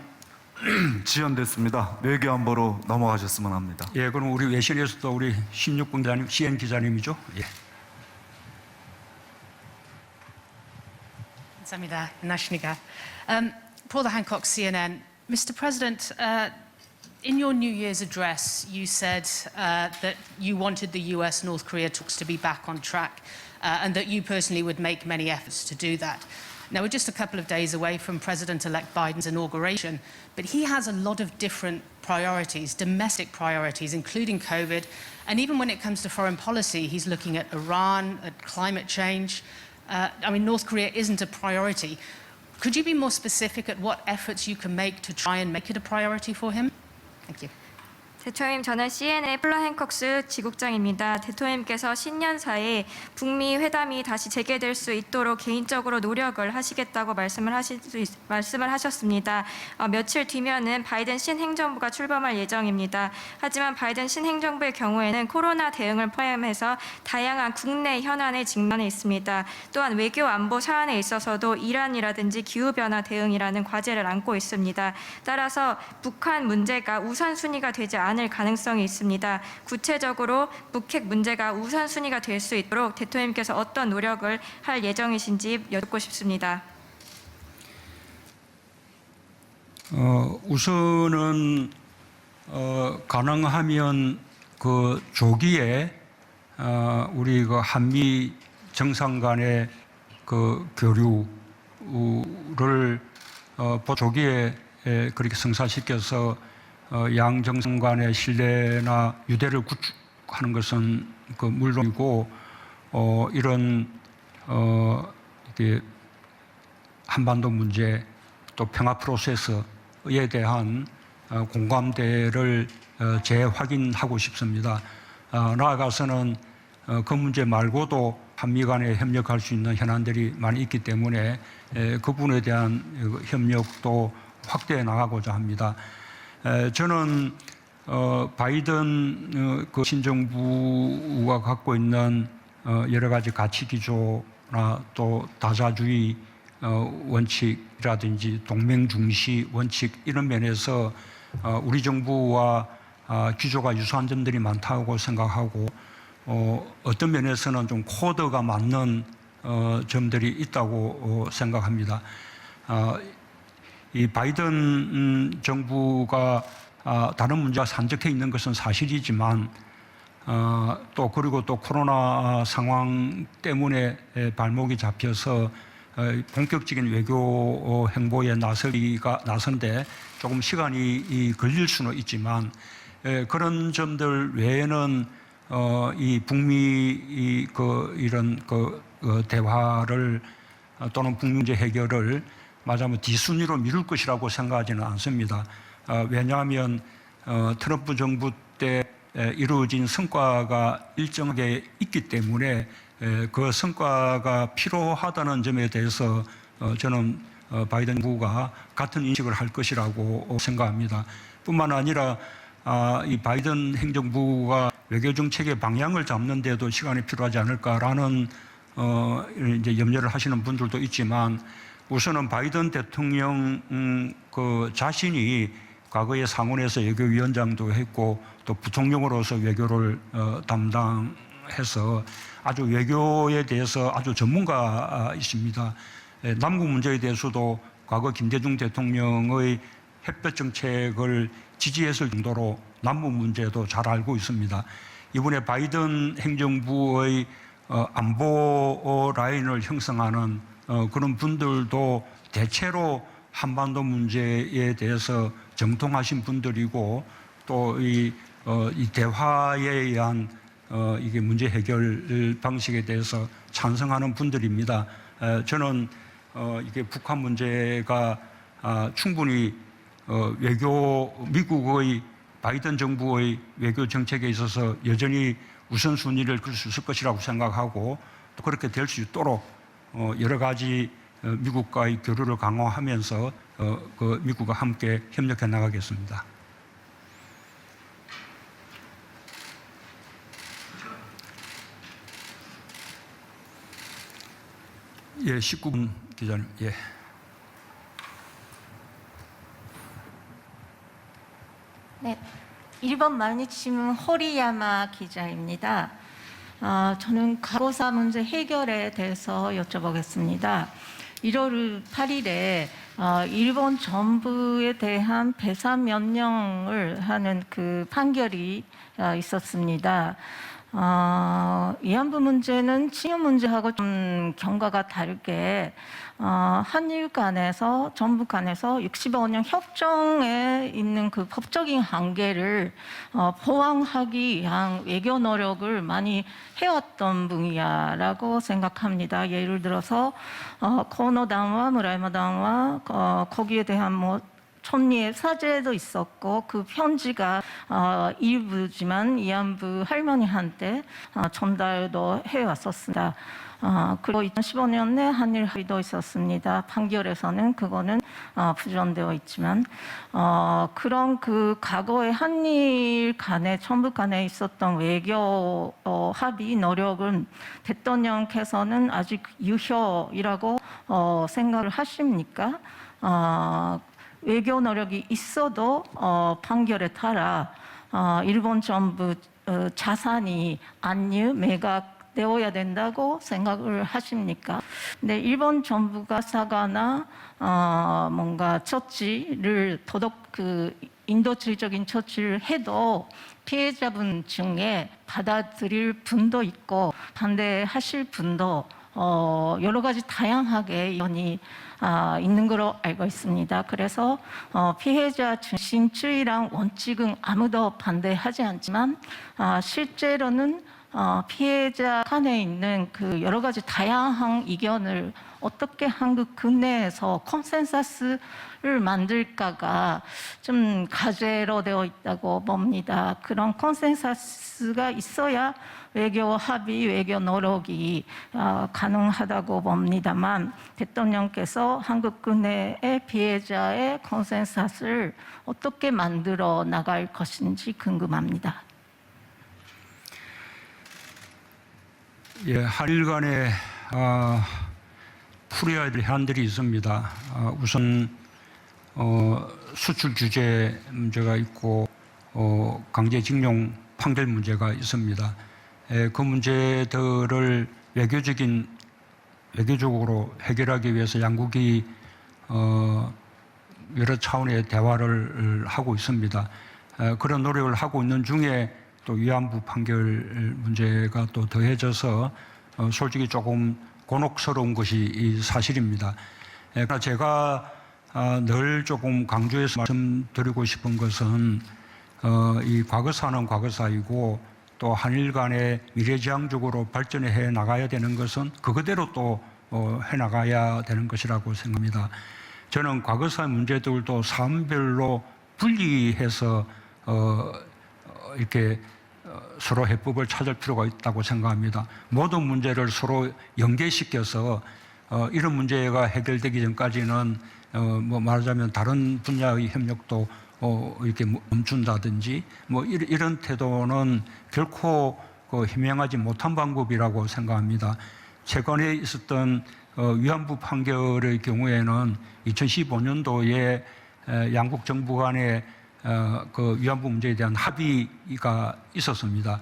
지연됐습니다. 외교안보로 넘어가셨으면 합니다. 예, 그럼 우리 외신에서도 우리 16분 기자님, CN 기자님이죠. 예. Anashniga. Paula Hancock, CNN. Mr. President, In your New Year's address, you said that you wanted the US-North Korea talks to be back on track and that you personally would make many efforts to do that. Now, we're just a couple of days away from President-elect Biden's inauguration, but he has a lot of different priorities, domestic priorities, including COVID. And even when it comes to foreign policy, he's looking at Iran, at climate change. North Korea isn't a priority. Could you be more specific at what efforts you can make to try and make it a priority for him? Thank you. 대통령님, 저는 CNN의 플라 행콕스 지국장입니다. 대통령님께서 신년사에 북미 회담이 다시 재개될 수 있도록 개인적으로 노력을 하시겠다고 말씀을 하셨습니다. 며칠 뒤면은 바이든 신행정부가 출범할 예정입니다. 하지만 바이든 신행정부의 경우에는 코로나 대응을 포함해서 다양한 국내 현안에 직면해 있습니다. 또한 외교 안보 사안에 있어서도 이란이라든지 기후변화 대응이라는 과제를 안고 있습니다. 따라서 북한 문제가 우선순위가 되지 않을 가능성이 있습니다. 구체적으로 북핵 문제가 우선순위가 될 수 있도록 대통령님께서 어떤 노력을 할 예정이신지 여쭙고 싶습니다. 우선은 가능하면 그 조기에 우리 그 한미 정상 간의 그 교류를 조기에 그렇게 성사시켜서 양 정상 간의 신뢰나 유대를 구축하는 것은 그 물론이고 이런 이게 한반도 문제 또 평화 프로세스에 대한 공감대를 재확인하고 싶습니다. 나아가서는 그 문제 말고도 한미 간에 협력할 수 있는 현안들이 많이 있기 때문에 그 부분에 대한 협력도 확대해 나가고자 합니다. 저는 바이든 그 신정부가 갖고 있는 여러 가지 가치 기조나 또 다자주의 원칙이라든지 동맹 중시 원칙 이런 면에서 우리 정부와 기조가 유사한 점들이 많다고 생각하고 어떤 면에서는 좀 코드가 맞는 점들이 있다고 생각합니다. 이 바이든 정부가 다른 문제가 산적해 있는 것은 사실이지만 또 그리고 또 코로나 상황 때문에 발목이 잡혀서 본격적인 외교 행보에 나선데 조금 시간이 걸릴 수는 있지만 그런 점들 외에는 이 북미 이런 대화를 또는 북미 문제 해결을 말하자면 뒷순위로 미룰 것이라고 생각하지는 않습니다. 왜냐하면 트럼프 정부 때 이루어진 성과가 일정하게 있기 때문에 그 성과가 필요하다는 점에 대해서 저는 바이든 정부가 같은 인식을 할 것이라고 생각합니다. 뿐만 아니라 이 바이든 행정부가 외교 정책의 방향을 잡는 데도 시간이 필요하지 않을까라는 이제 염려를 하시는 분들도 있지만 우선은 바이든 대통령 그 자신이 과거에 상원에서 외교위원장도 했고 또 부통령으로서 외교를 담당해서 아주 외교에 대해서 아주 전문가이십니다. 남북 문제에 대해서도 과거 김대중 대통령의 햇볕 정책을 지지했을 정도로 남북 문제도 잘 알고 있습니다. 이번에 바이든 행정부의 안보 라인을 형성하는 그런 분들도 대체로 한반도 문제에 대해서 정통하신 분들이고 또 이 대화에 의한 이게 문제 해결 방식에 대해서 찬성하는 분들입니다. 저는 이게 북한 문제가 충분히 미국의 바이든 정부의 외교 정책에 있어서 여전히 우선순위를 끌 수 있을 것이라고 생각하고 또 그렇게 될 수 있도록 여러 가지 미국과의 교류를 강화하면서 그 미국과 함께 협력해 나가겠습니다. 예, 19분 기자님. 예. 네, 1번 마니치문 호리야마 기자입니다. 저는 과거사 문제 해결에 대해서 여쭤보겠습니다. 1월 8일에 일본 정부에 대한 배사 명령을 하는 그 판결이 있었습니다. 위안부 문제는 징용 문제하고 좀 경과가 다르게 한일 간에서 정부 간에서 65년 협정에 있는 그 법적인 한계를 보완하기 위한 외교 노력을 많이 해왔던 분야라고 생각합니다. 예를 들어서 코노단과 무라야마단과 거기에 대한 뭐 촌리의 사죄도 있었고 그 편지가 일부지만 위안부 할머니한테 전달도 해왔었습니다. 그리고 2015년에 한일 합의도 있었습니다. 판결에서는 그거는 부정되어 있지만 그런 그 과거의 한일 간에 정부 간에 있었던 외교 합의 노력은 대통령께서는 아직 유효이라고 생각을 하십니까? 외교 노력이 있어도 판결에 따라 일본 정부 자산이 압류, 매각되어야 된다고 생각을 하십니까? 근데 일본 정부가 사과나 뭔가 처치를 인도주의적인 처치를 해도 피해자분 중에 받아들일 분도 있고 반대하실 분도 여러 가지 다양하게 의견이 있는 걸로 알고 있습니다. 그래서 피해자 중심주의랑 원칙은 아무도 반대하지 않지만 실제로는 피해자 간에 있는 그 여러 가지 다양한 의견을 어떻게 한국 국내에서 컨센서스를 만들까가 좀 과제로 되어 있다고 봅니다. 그런 컨센서스가 있어야 외교 합의, 외교 노력이 가능하다고 봅니다만 대통령께서 한국 국내의 피해자의 컨센서스를 어떻게 만들어 나갈 것인지 궁금합니다. 예, 한일 간에 풀어야 될 해안들이 있습니다. 우선 수출 규제 문제가 있고 강제징용 판결 문제가 있습니다. 그 문제들을 외교적으로 해결하기 위해서 양국이 여러 차원의 대화를 하고 있습니다. 그런 노력을 하고 있는 중에 또 위안부 판결 문제가 또 더해져서 솔직히 조금 곤혹스러운 것이 사실입니다. 그러나 제가 늘 조금 강조해서 말씀드리고 싶은 것은 이 과거사는 과거사이고 또 한일 간에 미래지향적으로 발전해 나가야 되는 것은 그거대로 또 해나가야 되는 것이라고 생각합니다. 저는 과거사의 문제들도 사안별로 분리해서 이렇게 서로 해법을 찾을 필요가 있다고 생각합니다. 모든 문제를 서로 연계시켜서 이런 문제가 해결되기 전까지는 뭐 말하자면 다른 분야의 협력도 이렇게 멈춘다든지 뭐 이런 태도는 결코 희망하지 못한 방법이라고 생각합니다. 최근에 있었던 위안부 판결의 경우에는 2015년도에 양국 정부 간에 그 위안부 문제에 대한 합의가 있었습니다.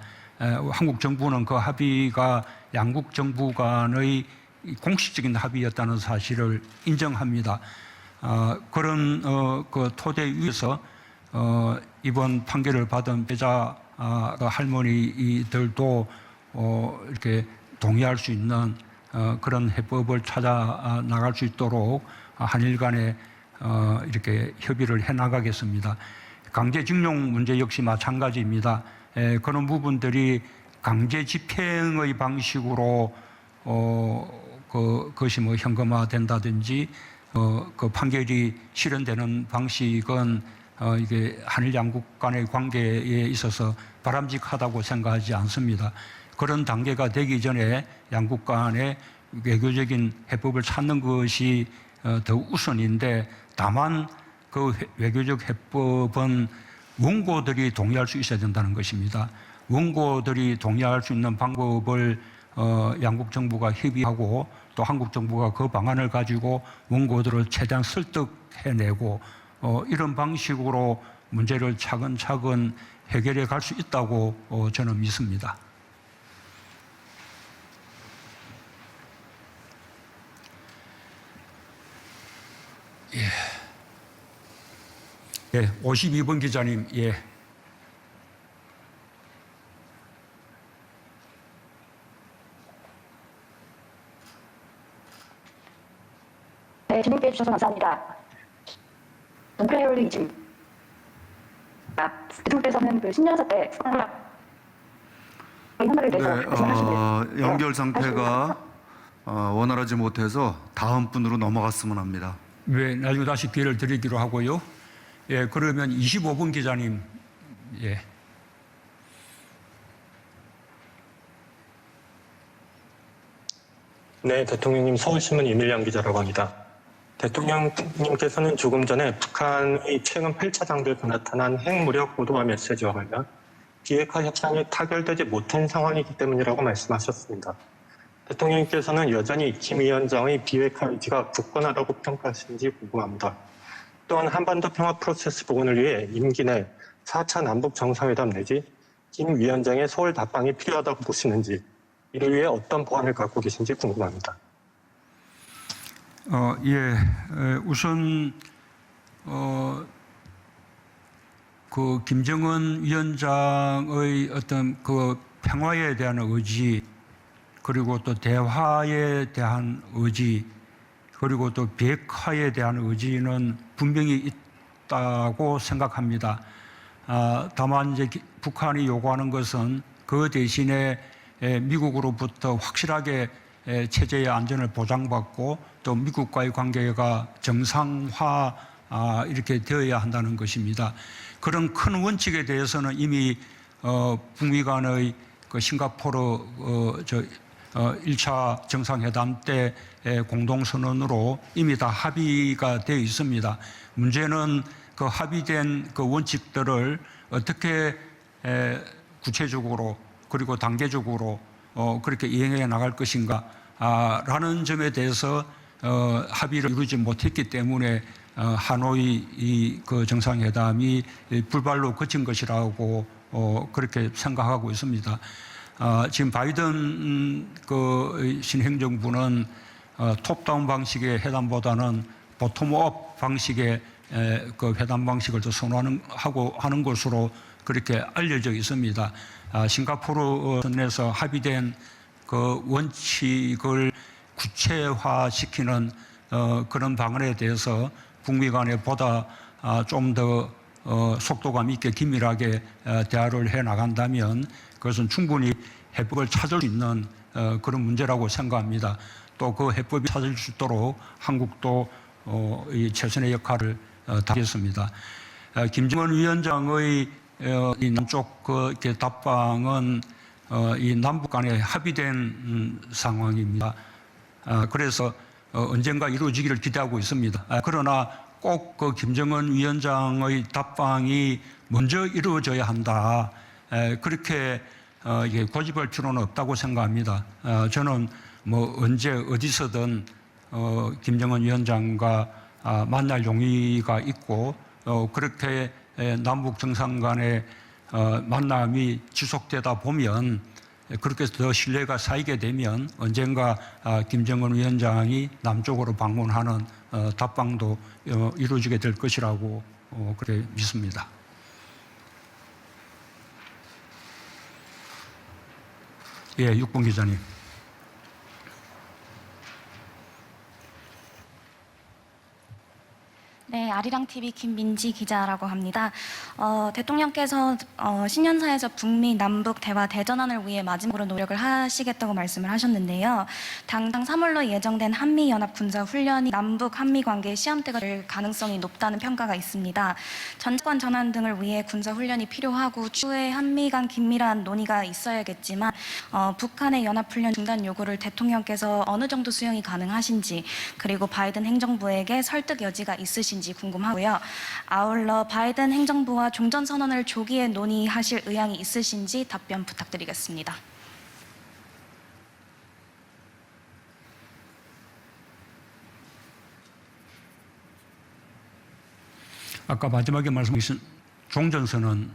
한국 정부는 그 합의가 양국 정부 간의 공식적인 합의였다는 사실을 인정합니다. 그런 그 토대 위에서 이번 판결을 받은 피해자 할머니들도 이렇게 동의할 수 있는 그런 해법을 찾아 나갈 수 있도록 한일 간에 이렇게 협의를 해 나가겠습니다. 강제징용 문제 역시 마찬가지입니다. 그런 부분들이 강제 집행의 방식으로 그것이 뭐 현금화된다든지 그 판결이 실현되는 방식은 이게 한일 양국 간의 관계에 있어서 바람직하다고 생각하지 않습니다. 그런 단계가 되기 전에 양국 간의 외교적인 해법을 찾는 것이 더 우선인데 다만 그 외교적 해법은 원고들이 동의할 수 있어야 된다는 것입니다. 원고들이 동의할 수 있는 방법을 양국 정부가 협의하고 또 한국 정부가 그 방안을 가지고 원고들을 최대한 설득해내고 이런 방식으로 문제를 차근차근 해결해 갈 수 있다고 저는 믿습니다. 예, 52번 기자님, 예. 네, 질문해 주셔서 감사합니다. 논크레올 이주. 대통령께서는 그 신년사 때 연결 상태가 원활하지 못해서 다음 분으로 넘어갔으면 합니다. 네, 나중에 다시 기회를 드리기로 하고요. 예, 그러면 25번 기자님, 예. 네, 대통령님 서울신문 이밀양 기자라고 합니다. 대통령님께서는 조금 전에 북한의 최근 8차 장벽에 나타난 핵무력 보도와 메시지와 관련 비핵화 협상이 타결되지 못한 상황이기 때문이라고 말씀하셨습니다. 대통령님께서는 여전히 김 위원장의 비핵화 의지가 굳건하다고 평가하시는지 궁금합니다. 또한 한반도 평화 프로세스 복원을 위해 임기 내 4차 남북 정상회담 내지 김 위원장의 서울 답방이 필요하다고 보시는지, 이를 위해 어떤 보안을 갖고 계신지 궁금합니다. 우선 그 김정은 위원장의 어떤 그 평화에 대한 의지, 그리고 또 대화에 대한 의지, 그리고 또 비핵화에 대한 의지는 분명히 있다고 생각합니다. 다만 이제 북한이 요구하는 것은 그 대신에 미국으로부터 확실하게 체제의 안전을 보장받고 또 미국과의 관계가 정상화 이렇게 되어야 한다는 것입니다. 그런 큰 원칙에 대해서는 이미 북미 간의 그 싱가포르 1차 정상회담 때 공동선언으로 이미 다 합의가 되어 있습니다. 문제는 그 합의된 그 원칙들을 어떻게 구체적으로 그리고 단계적으로 그렇게 이행해 나갈 것인가 라는 점에 대해서 합의를 이루지 못했기 때문에 하노이 그 정상회담이 불발로 그친 것이라고 그렇게 생각하고 있습니다. 지금 바이든 그 신행정부는 톱다운 방식의 회담보다는 보톰업 방식의 그 회담 방식을 더 선호하는 것으로 그렇게 알려져 있습니다. 싱가포르 선에서 합의된 그 원칙을 구체화시키는 그런 방안에 대해서 북미 간에 보다 좀 더 속도감 있게 긴밀하게 대화를 해 나간다면 그것은 충분히 해법을 찾을 수 있는 그런 문제라고 생각합니다. 또 그 해법이 찾을 수 있도록 한국도 이 최선의 역할을 다하겠습니다. 김정은 위원장의 이 남쪽 그 답방은 이 남북 간에 합의된 상황입니다. 그래서 언젠가 이루어지기를 기대하고 있습니다. 그러나 꼭 그 김정은 위원장의 답방이 먼저 이루어져야 한다. 그렇게 고집할 필요는 없다고 생각합니다. 저는 뭐 언제 어디서든 김정은 위원장과 만날 용의가 있고 그렇게 남북 정상 간의 만남이 지속되다 보면 그렇게 더 신뢰가 쌓이게 되면 언젠가 김정은 위원장이 남쪽으로 방문하는 답방도 이루어지게 될 것이라고 그렇게 믿습니다. 예, 6번 기자님. 네, 아리랑TV 김민지 기자라고 합니다. 대통령께서 신년사에서 북미 남북 대화 대전환을 위해 마지막으로 노력을 하시겠다고 말씀을 하셨는데요. 당장 3월로 예정된 한미연합 군사훈련이 남북 한미 관계의 시험대가 될 가능성이 높다는 평가가 있습니다. 전권 전환 등을 위해 군사훈련이 필요하고 추후에 한미 간 긴밀한 논의가 있어야겠지만 북한의 연합훈련 중단 요구를 대통령께서 어느 정도 수용이 가능하신지, 그리고 바이든 행정부에게 설득 여지가 있으신지 궁금하고요. 아울러 바이든 행정부와 종전선언을 조기에 논의하실 의향이 있으신지 답변 부탁드리겠습니다. 아까 마지막에 말씀하신 종전선언,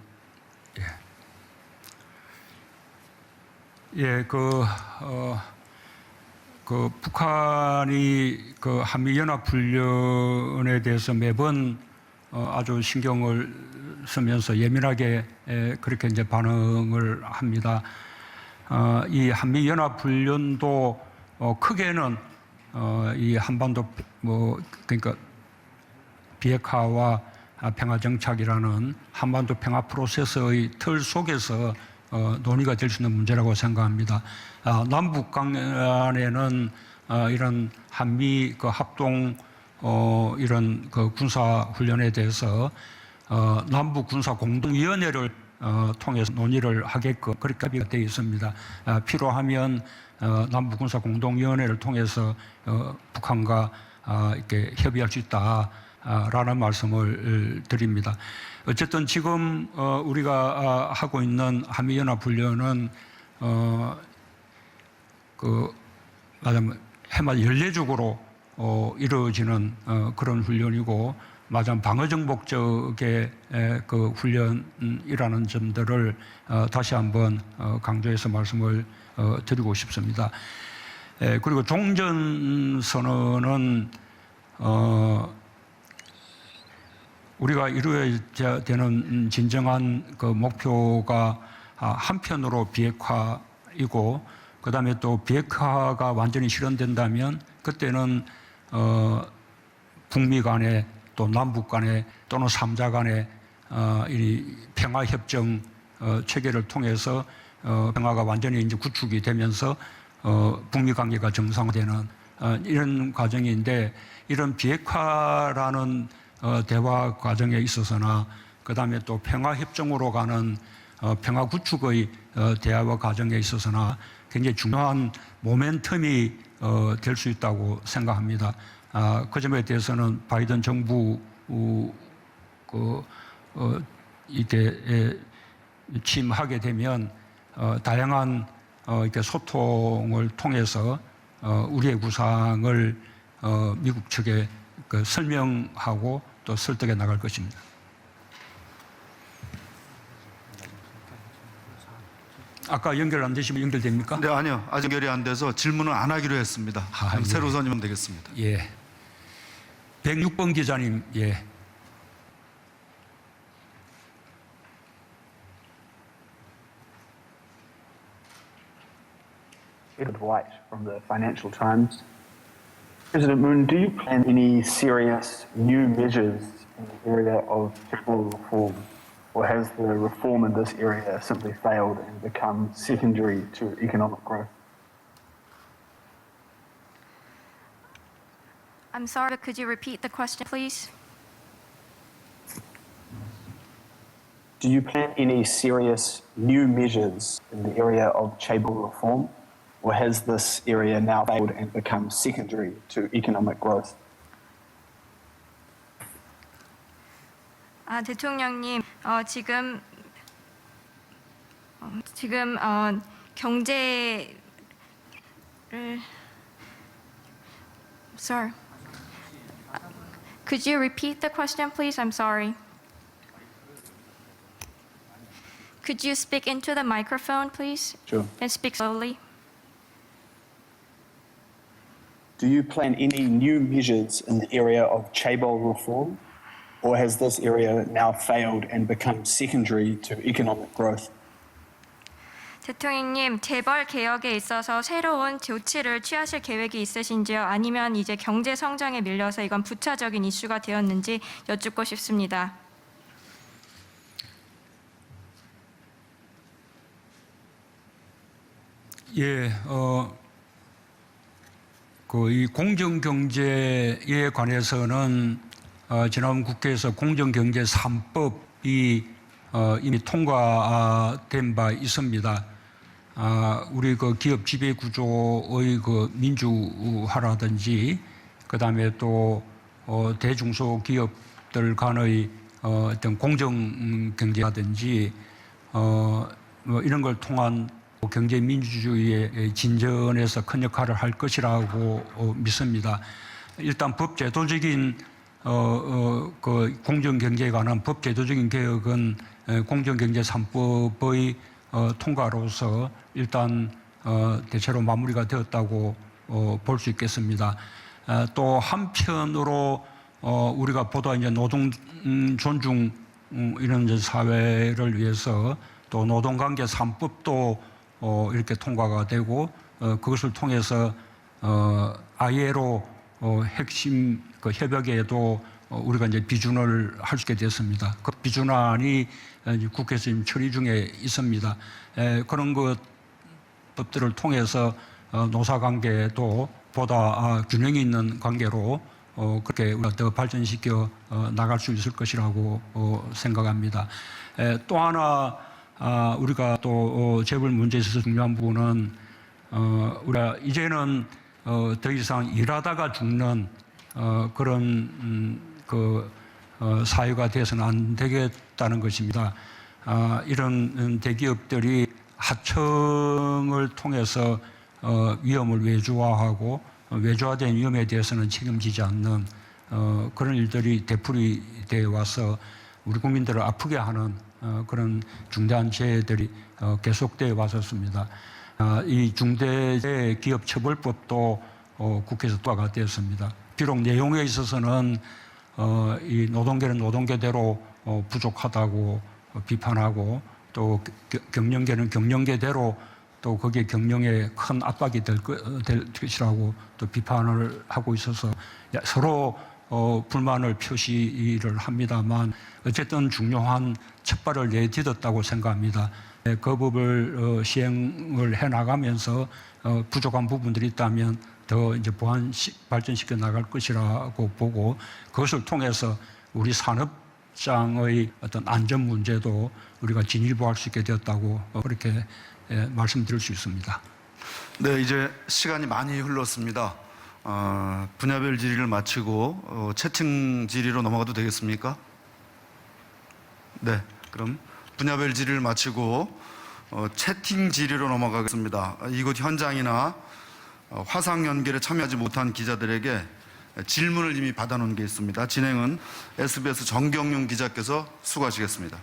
그 북한이 그 한미연합훈련에 대해서 매번 아주 신경을 쓰면서 예민하게 그렇게 이제 반응을 합니다. 이 한미연합훈련도 크게는 이 한반도 그러니까 비핵화와 평화정착이라는 한반도 평화 프로세스의 틀 속에서 논의가 될 수 있는 문제라고 생각합니다. 남북 간에는 이런 한미 그 합동 이런 그 군사 훈련에 대해서 남북 군사 공동위원회를 통해서 논의를 하게끔 그렇게 합의가 되어 있습니다. 필요하면 남북 군사 공동위원회를 통해서 북한과 이렇게 협의할 수 있다라는 말씀을 드립니다. 어쨌든 지금 우리가 하고 있는 한미연합훈련은 그 말하자면 해마다 연례적으로 이루어지는 그런 훈련이고 말하자면 방어적 목적의 그 훈련이라는 점들을 다시 한번 강조해서 말씀을 드리고 싶습니다. 그리고 종전선언은 우리가 이루어야 되는 진정한 그 목표가 한편으로 비핵화이고 그다음에 또 비핵화가 완전히 실현된다면 그때는 북미 간에 또 남북 간에 또는 3자 간에 이 평화협정 체계를 통해서 평화가 완전히 이제 구축이 되면서 북미 관계가 정상화되는 이런 과정인데 이런 비핵화라는 대화 과정에 있어서나 그다음에 또 평화협정으로 가는 평화 구축의 대화 과정에 있어서나 굉장히 중요한 모멘텀이 될 수 있다고 생각합니다. 그 점에 대해서는 바이든 정부 이렇게 취임하게 되면 다양한 이렇게 소통을 통해서 우리의 구상을 미국 측에 그 설명하고 또 설득해 나갈 것입니다. 아까 연결 안 되시면 연결됩니까? 네, 아니요. 아직 연결이 안 돼서 질문을 안 하기로 했습니다. 예. 새로 선임은 되겠습니다. 예. 106번 기자님, 예. Edward White from the Financial Times. President Moon, do you plan any serious new measures in the area of federal reform, or has the reform in this area simply failed and become secondary to economic growth? I'm sorry, but could you repeat the question, please? Do you plan any serious new measures in the area of chaebol reform, or has this area now failed and become secondary to economic growth? 대통령님, 지금 경제를 Sorry. Could you repeat the question, please? I'm sorry. Could you speak into the microphone, please? Sure. And speak slowly. Do you plan any new measures in the area of chaebol reform, or has this area now failed and become secondary to economic growth? 대통령님, 재벌 개혁에 있어서 새로운 조치를 취하실 계획이 있으신지요? 아니면 이제 경제 성장에 밀려서 이건 부차적인 이슈가 되었는지 여쭙고 싶습니다. 예, 이 공정경제에 관해서는 지난 국회에서 공정경제 3법이 이미 통과된 바 있습니다. 우리 그 기업 지배 구조의 그 민주화라든지, 그 다음에 또 대중소 기업들 간의 어떤 공정 경제라든지, 뭐 이런 걸 통한 경제 민주주의의 진전에서 큰 역할을 할 것이라고 믿습니다. 일단 법 제도적인 그 공정 경제에 관한 법 제도적인 개혁은 공정경제 3법의 통과로서 일단 대체로 마무리가 되었다고 볼 수 있겠습니다. 또 한편으로 우리가 보다 이제 노동 존중 이런 이제 사회를 위해서 또 노동관계 3법도 이렇게 통과가 되고 그것을 통해서 ILO 핵심 그 협약에도 우리가 이제 비준을 할 수 있게 됐습니다. 그 비준안이 국회에서 지금 처리 중에 있습니다. 그런 것들을 통해서 노사관계도 보다 균형이 있는 관계로 그렇게 우리가 더 발전시켜 나갈 수 있을 것이라고 생각합니다. 또 하나 우리가 또 재벌 문제에 있어서 중요한 부분은 우리가 이제는 더 이상 일하다가 죽는 그런 사회가 되어서는 안 되겠다는 것입니다. 이런 대기업들이 하청을 통해서 위험을 외주화하고 외주화된 위험에 대해서는 책임지지 않는 그런 일들이 되풀이 되어 와서 우리 국민들을 아프게 하는 그런 중대한 재해들이 계속되어 왔었습니다. 이 중대기업처벌법도 국회에서 통과가 되었습니다. 비록 내용에 있어서는 이 노동계는 노동계대로 부족하다고 비판하고 또 경영계는 경영계대로 또 거기에 경영에 큰 압박이 될 것이라고 또 비판을 하고 있어서 서로 불만을 표시를 합니다만 어쨌든 중요한 첫발을 내딛었다고 생각합니다. 그 법을 시행을 해 나가면서 부족한 부분들이 있다면 더 이제 발전시켜 나갈 것이라고 보고 그것을 통해서 우리 산업장의 어떤 안전 문제도 우리가 진일보할 수 있게 되었다고 그렇게 말씀드릴 수 있습니다. 네, 이제 시간이 많이 흘렀습니다. 분야별 질의를 마치고 채팅 질의로 넘어가도 되겠습니까? 네, 그럼 분야별 질의를 마치고 채팅 질의로 넘어가겠습니다. 이곳 현장이나 화상 연결에 참여하지 못한 기자들에게 질문을 이미 받아놓은 게 있습니다. 진행은 SBS 정경윤 기자께서 수고하시겠습니다.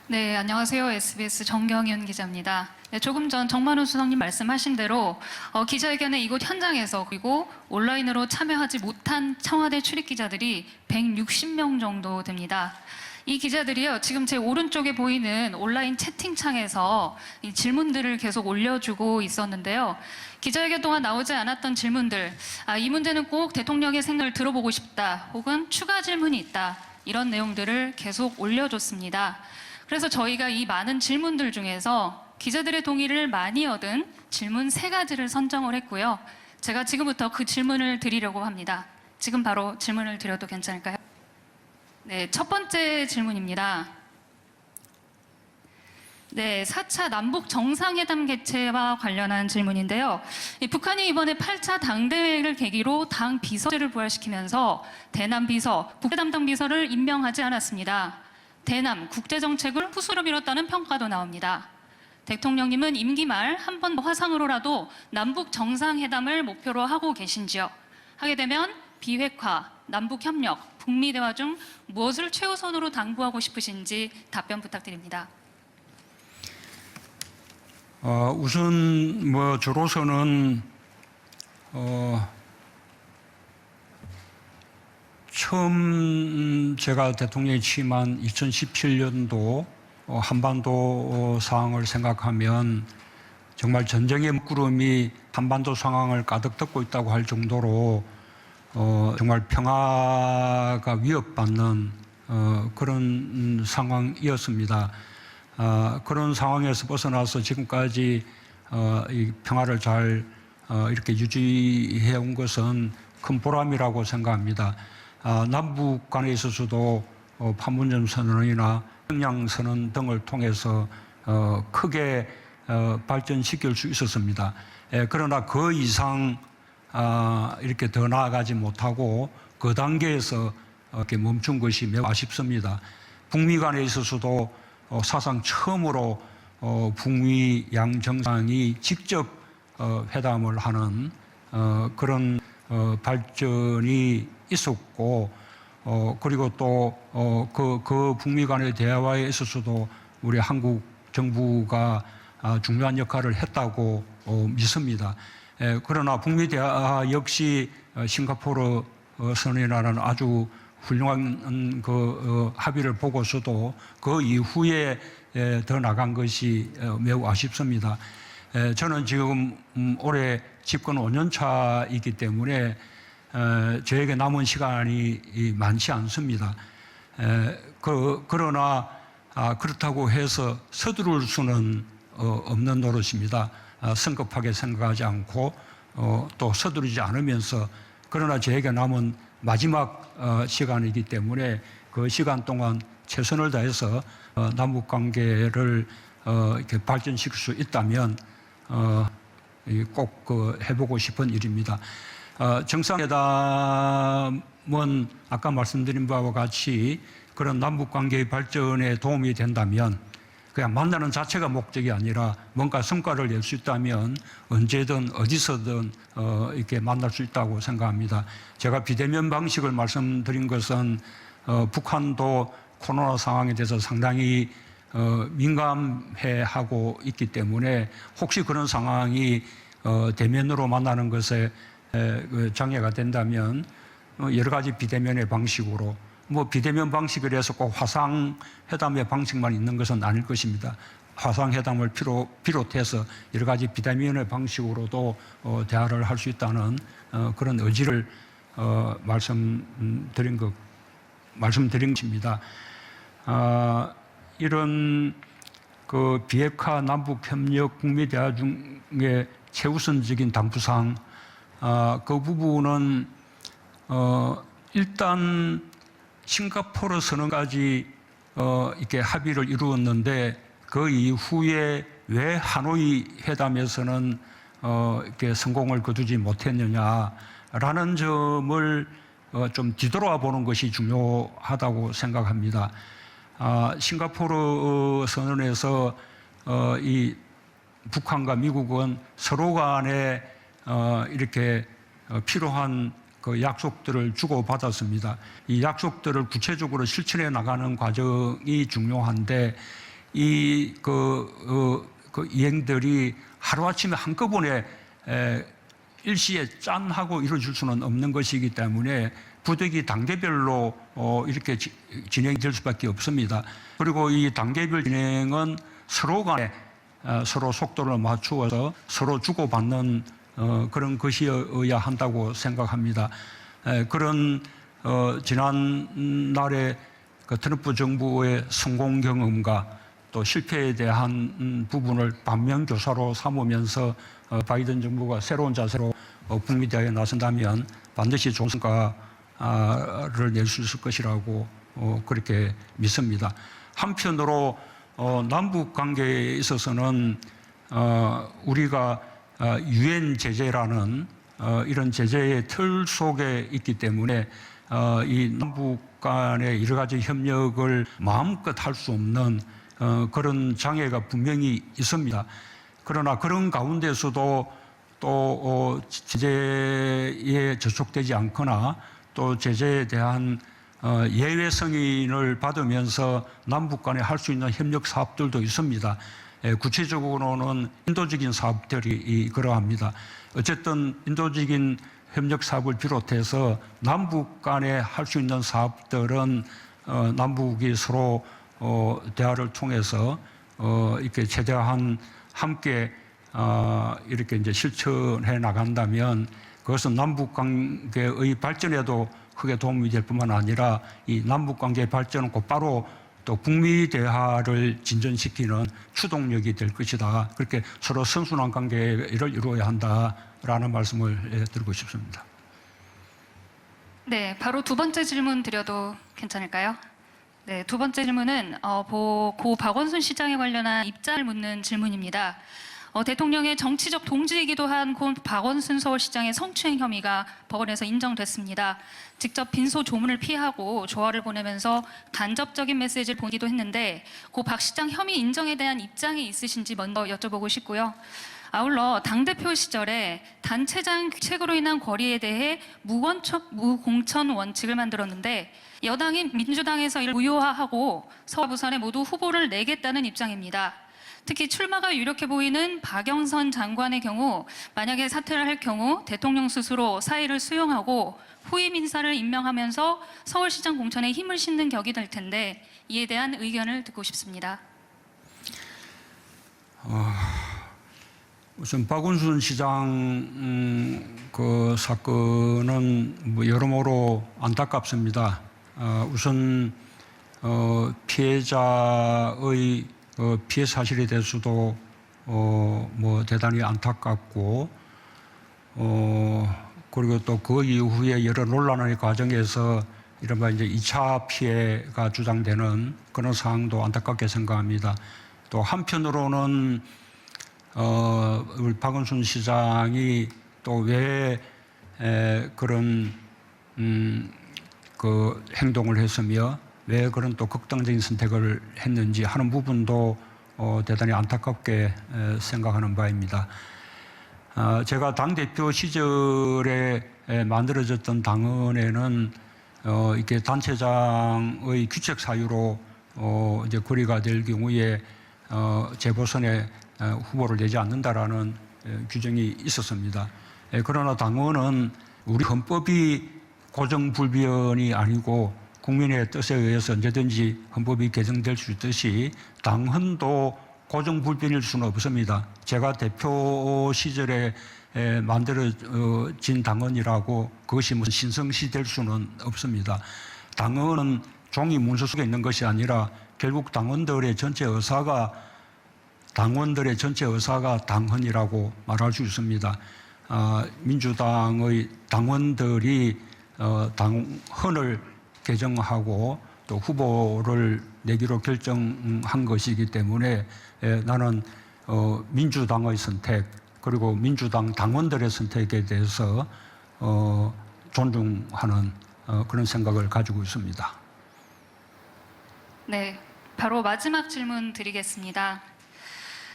네, 안녕하세요. SBS 정경윤 기자입니다. 네, 조금 전 정만훈 수석님 말씀하신 대로 기자회견에 이곳 현장에서 그리고 온라인으로 참여하지 못한 청와대 출입 기자들이 160명 정도 됩니다. 이 기자들이요, 지금 제 오른쪽에 보이는 온라인 채팅창에서 이 질문들을 계속 올려주고 있었는데요. 기자회견 동안 나오지 않았던 질문들, 이 문제는 꼭 대통령의 생각을 들어보고 싶다, 혹은 추가 질문이 있다, 이런 내용들을 계속 올려줬습니다. 그래서 저희가 이 많은 질문들 중에서 기자들의 동의를 많이 얻은 질문 3가지를 선정을 했고요. 제가 지금부터 그 질문을 드리려고 합니다. 지금 바로 질문을 드려도 괜찮을까요? 네, 첫 번째 질문입니다. 네, 4차 남북 정상회담 개최와 관련한 질문인데요. 북한이 이번에 8차 당대회를 계기로 당 비서제를 부활시키면서 대남 비서, 국제 담당 비서를 임명하지 않았습니다. 대남 국제정책을 후수로 밀었다는 평가도 나옵니다. 대통령님은 임기 말 한 번 더 화상으로라도 남북 정상회담을 목표로 하고 계신지요? 하게 되면 비핵화, 남북협력, 북미 대화 중 무엇을 최우선으로 당부하고 싶으신지 답변 부탁드립니다. 우선 저로서는 처음 제가 대통령에 취임한 2017년도 한반도 상황을 생각하면 정말 전쟁의 먹구름이 한반도 상황을 가득 덮고 있다고 할 정도로 정말 평화가 위협받는 그런 상황이었습니다. 그런 상황에서 벗어나서 지금까지 이 평화를 잘 이렇게 유지해 온 것은 큰 보람이라고 생각합니다. 남북 간에 있어서도 판문점 선언이나 평양 선언 등을 통해서 크게 발전시킬 수 있었습니다. 그러나 그 이상 이렇게 더 나아가지 못하고 그 단계에서 이렇게 멈춘 것이 매우 아쉽습니다. 북미 간에 있어서도 사상 처음으로 북미 양 정상이 직접 회담을 하는 그런 발전이 있었고 그리고 또 그 북미 간의 대화에 있어서도 우리 한국 정부가 중요한 역할을 했다고 믿습니다. 그러나 북미 대화 역시 싱가포르 선언이라는 아주 훌륭한 합의를 보고서도 그 이후에 더 나간 것이 매우 아쉽습니다. 저는 지금 올해 집권 5년 차이기 때문에 저에게 남은 시간이 많지 않습니다. 그러나 그렇다고 해서 서두를 수는 없는 노릇입니다. 성급하게 생각하지 않고 또 서두르지 않으면서, 그러나 저에게 남은 마지막 시간이기 때문에 그 시간 동안 최선을 다해서 남북 관계를 이렇게 발전시킬 수 있다면 꼭 해보고 싶은 일입니다. 정상회담은 아까 말씀드린 바와 같이 그런 남북 관계의 발전에 도움이 된다면, 그냥 만나는 자체가 목적이 아니라 뭔가 성과를 낼 수 있다면 언제든 어디서든 이렇게 만날 수 있다고 생각합니다. 제가 비대면 방식을 말씀드린 것은 북한도 코로나 상황에 대해서 상당히 민감해하고 있기 때문에 혹시 그런 상황이 대면으로 만나는 것에 장애가 된다면 여러 가지 비대면의 방식으로, 비대면 방식을 해서 꼭 화상회담의 방식만 있는 것은 아닐 것입니다. 화상회담을 비롯해서 여러 가지 비대면의 방식으로도 대화를 할 수 있다는 그런 의지를 말씀드린 것입니다. 이런 비핵화 남북협력 북미 대화 중에 최우선적인 당부사항, 그 부분은 일단 싱가포르 선언까지 이렇게 합의를 이루었는데 그 이후에 왜 하노이 회담에서는 이렇게 성공을 거두지 못했느냐라는 점을 좀 뒤돌아 보는 것이 중요하다고 생각합니다. 싱가포르 선언에서 이 북한과 미국은 서로 간에 이렇게 필요한 그 약속들을 주고받았습니다. 이 약속들을 구체적으로 실천해 나가는 과정이 중요한데 이 이행들이 하루아침에 한꺼번에 일시에 짠 하고 이루어질 수는 없는 것이기 때문에 부득이 단계별로 이렇게 진행될 수밖에 없습니다. 그리고 이 단계별 진행은 서로 간에 서로 속도를 맞추어서 서로 주고받는 그런 것이어야 한다고 생각합니다. 그런 지난날의 트럼프 정부의 성공 경험과 또 실패에 대한 부분을 반면교사로 삼으면서 바이든 정부가 새로운 자세로 북미 대화에 나선다면 반드시 좋은 성과를 낼 수 있을 것이라고 그렇게 믿습니다. 한편으로 남북 관계에 있어서는 우리가 유엔 제재라는 이런 제재의 틀 속에 있기 때문에 이 남북 간의 여러 가지 협력을 마음껏 할 수 없는 그런 장애가 분명히 있습니다. 그러나 그런 가운데서도 또 제재에 저촉되지 않거나 또 제재에 대한 예외 승인을 받으면서 남북 간에 할 수 있는 협력 사업들도 있습니다. 구체적으로는 인도적인 사업들이 그러합니다. 어쨌든 인도적인 협력 사업을 비롯해서 남북 간에 할 수 있는 사업들은 남북이 서로 대화를 통해서 이렇게 최대한 함께 이렇게 이제 실천해 나간다면 그것은 남북 관계의 발전에도 크게 도움이 될 뿐만 아니라 이 남북 관계 발전은 곧바로 또 북미 대화를 진전시키는 추동력이 될 것이다. 그렇게 서로 선순환 관계를 이루어야 한다라는 말씀을 드리고 싶습니다. 네, 바로 두 번째 질문 드려도 괜찮을까요? 네, 두 번째 질문은 고 박원순 시장에 관련한 입장을 묻는 질문입니다. 대통령의 정치적 동지이기도 한 고 박원순 서울시장의 성추행 혐의가 법원에서 인정됐습니다. 직접 빈소 조문을 피하고 조화를 보내면서 간접적인 메시지를 보내기도 했는데 고 박 시장 혐의 인정에 대한 입장이 있으신지 먼저 여쭤보고 싶고요. 아울러 당대표 시절에 단체장 규칙으로 인한 거리에 대해 무공천 원칙을 만들었는데 여당인 민주당에서 이를 무효화하고 서울 부산에 모두 후보를 내겠다는 입장입니다. 특히 출마가 유력해 보이는 박영선 장관의 경우 만약에 사퇴를 할 경우 대통령 스스로 사의를 수용하고 후임 인사를 임명하면서 서울시장 공천에 힘을 싣는 격이 될 텐데 이에 대한 의견을 듣고 싶습니다. 우선 박원순 시장 그 사건은 뭐 여러모로 안타깝습니다. 우선 피해자의 피해 사실에 대해서도 뭐 대단히 안타깝고 그리고 또 그 이후에 여러 논란의 과정에서 이른바 이제 2차 피해가 주장되는 그런 상황도 안타깝게 생각합니다. 또 한편으로는 우리 박원순 시장이 또 왜 그런 그 행동을 했으며 왜 그런 또 극단적인 선택을 했는지 하는 부분도 대단히 안타깝게 생각하는 바입니다. 제가 당대표 시절에 만들어졌던 당원에는 이렇게 단체장의 규칙 사유로 이제 거리가 될 경우에 재보선에 후보를 내지 않는다라는 규정이 있었습니다. 그러나 당원은 우리 헌법이 고정불변이 아니고 국민의 뜻에 의해서 언제든지 헌법이 개정될 수 있듯이 당헌도 고정불변일 수는 없습니다. 제가 대표 시절에 만들어진 당헌이라고 그것이 무슨 신성시 될 수는 없습니다. 당헌은 종이 문서 속에 있는 것이 아니라 결국 당원들의 전체 의사가 당헌이라고 말할 수 있습니다. 민주당의 당원들이 당헌을 개정하고 또 후보를 내기로 결정한 것이기 때문에 나는 민주당의 선택 그리고 민주당 당원들의 선택에 대해서 존중하는 그런 생각을 가지고 있습니다. 네, 바로 마지막 질문 드리겠습니다.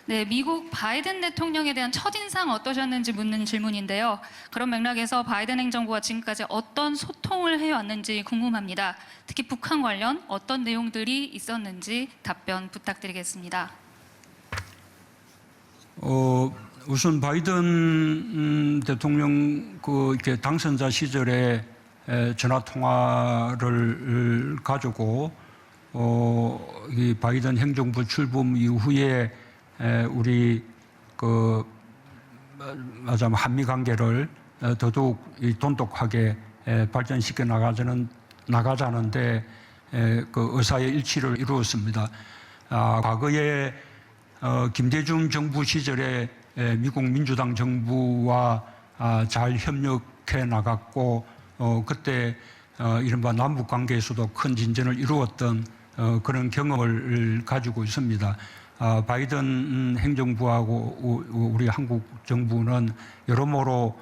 네, 미국 바이든 대통령에 대한 첫인상 어떠셨는지 묻는 질문인데요. 그런 맥락에서 바이든 행정부와 지금까지 어떤 소통을 해왔는지 궁금합니다. 특히 북한 관련 어떤 내용들이 있었는지 답변 부탁드리겠습니다. 우선 바이든 대통령 이렇게 당선자 시절에 전화 통화를 가지고 이 바이든 행정부 출범 이후에 우리 한미 관계를 더더욱 돈독하게 발전시켜 나가자는데 그 의사의 일치를 이루었습니다. 과거에 김대중 정부 시절에 미국 민주당 정부와 잘 협력해 나갔고 그때 이른바 남북 관계에서도 큰 진전을 이루었던 그런 경험을 가지고 있습니다. 바이든 행정부하고 우리 한국 정부는 여러모로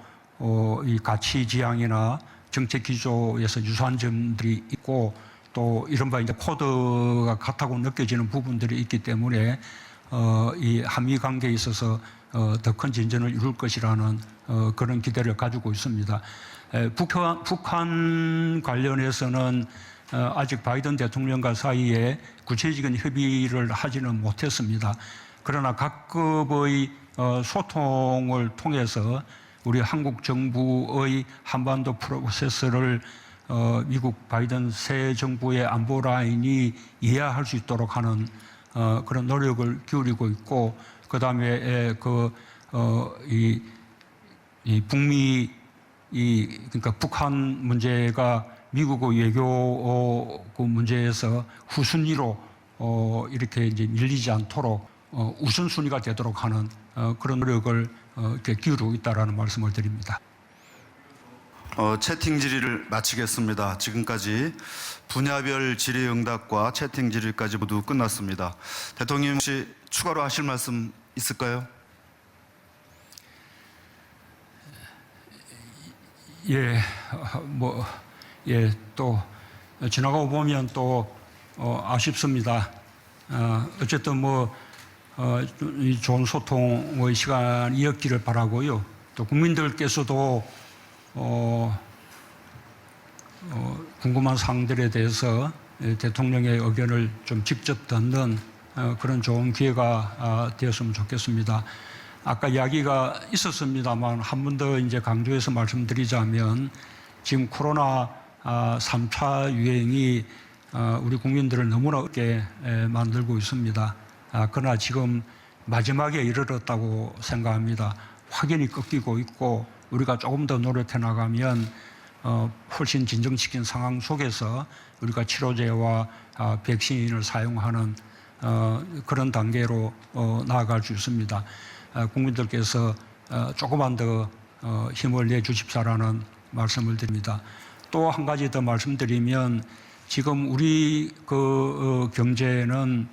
이 가치 지향이나 정책 기조에서 유사한 점들이 있고 또 이른바 이제 코드가 같다고 느껴지는 부분들이 있기 때문에 이 한미 관계에 있어서 더 큰 진전을 이룰 것이라는 그런 기대를 가지고 있습니다. 북한 관련해서는 아직 바이든 대통령과 사이에 구체적인 협의를 하지는 못했습니다. 그러나 각급의 소통을 통해서 우리 한국 정부의 한반도 프로세스를 미국 바이든 새 정부의 안보 라인이 이해할 수 있도록 하는 그런 노력을 기울이고 있고, 그 다음에 북미 그러니까 북한 문제가 미국의 외교 그 문제에서 후순위로 이렇게 이제 밀리지 않도록 우선순위가 되도록 하는 그런 노력을 이렇게 기울이고 있다라는 말씀을 드립니다. 채팅 질의를 마치겠습니다. 지금까지 분야별 질의응답과 채팅 질의까지 모두 끝났습니다. 대통령 혹시 추가로 하실 말씀 있을까요? 또 지나가고 보면 또 아쉽습니다. 어쨌든 이 좋은 소통의 시간이었기를 바라고요. 또 국민들께서도 궁금한 사항들에 대해서 대통령의 의견을 좀 직접 듣는 그런 좋은 기회가 되었으면 좋겠습니다. 아까 이야기가 있었습니다만 한 번 더 이제 강조해서 말씀드리자면 지금 코로나 3차 유행이 우리 국민들을 너무나 어렵게 만들고 있습니다. 그러나 지금 마지막에 이르렀다고 생각합니다. 확연히 꺾이고 있고 우리가 조금 더 노력해 나가면 훨씬 진정시킨 상황 속에서 우리가 치료제와 백신을 사용하는 그런 단계로 나아갈 수 있습니다. 국민들께서 조금만 더 힘을 내주십사라는 말씀을 드립니다. 또 한 가지 더 말씀드리면 지금 우리 그 경제는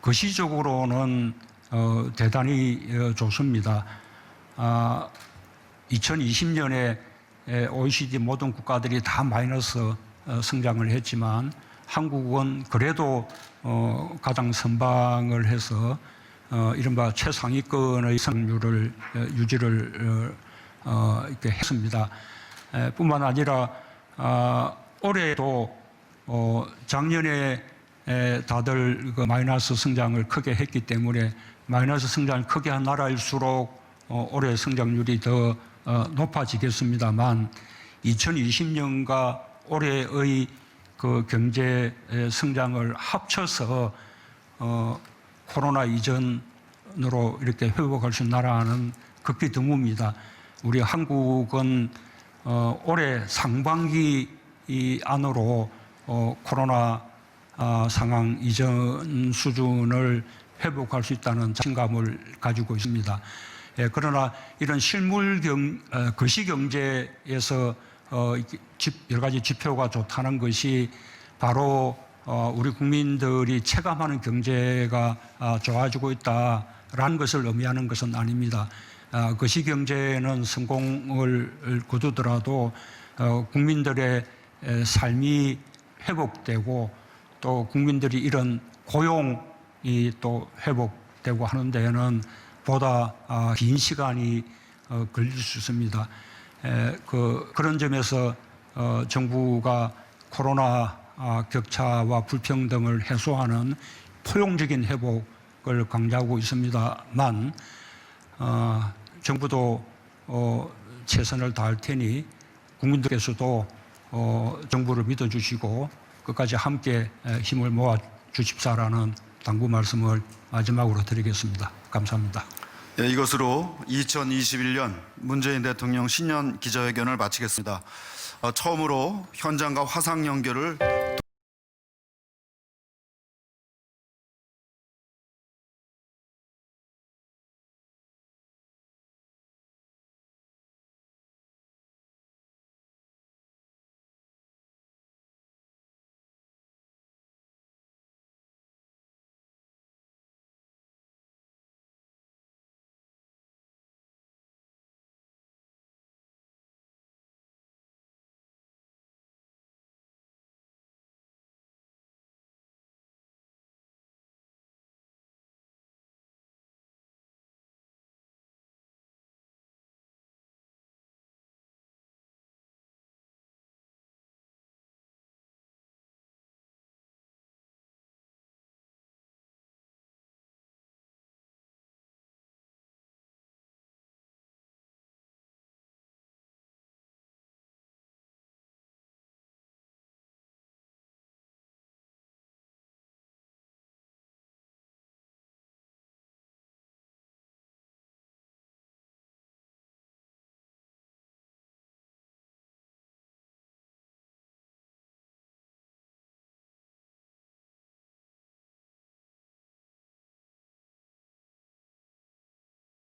거시적으로는 대단히 좋습니다. 2020년에 OECD 모든 국가들이 다 마이너스 성장을 했지만 한국은 그래도 가장 선방을 해서 이른바 최상위권의 성장률을 유지를 이렇게 했습니다. 뿐만 아니라 올해도 작년에 다들 그 마이너스 성장을 크게 했기 때문에 마이너스 성장을 크게 한 나라일수록 올해 성장률이 더 높아지겠습니다만 2020년과 올해의 그 경제 성장을 합쳐서 코로나 이전으로 이렇게 회복할 수 있는 나라는 극히 드뭅니다. 우리 한국은 올해 상반기 안으로 코로나 상황 이전 수준을 회복할 수 있다는 자신감을 가지고 있습니다. 그러나 이런 실물 거시 경제에서 여러 가지 지표가 좋다는 것이 바로 우리 국민들이 체감하는 경제가 좋아지고 있다라는 것을 의미하는 것은 아닙니다. 거시 경제는 성공을 거두더라도 국민들의 삶이 회복되고 또 국민들이 이런 고용이 또 회복되고 하는 데에는 보다 긴 시간이 걸릴 수 있습니다. 그런 점에서 정부가 코로나 격차와 불평등을 해소하는 포용적인 회복을 강조하고 있습니다만 정부도 최선을 다할 테니 국민들께서도 정부를 믿어주시고 끝까지 함께 힘을 모아 주십사라는 당부 말씀을 마지막으로 드리겠습니다. 감사합니다. 네, 이것으로 2021년 문재인 대통령 신년 기자회견을 마치겠습니다. 처음으로 현장과 화상 연결을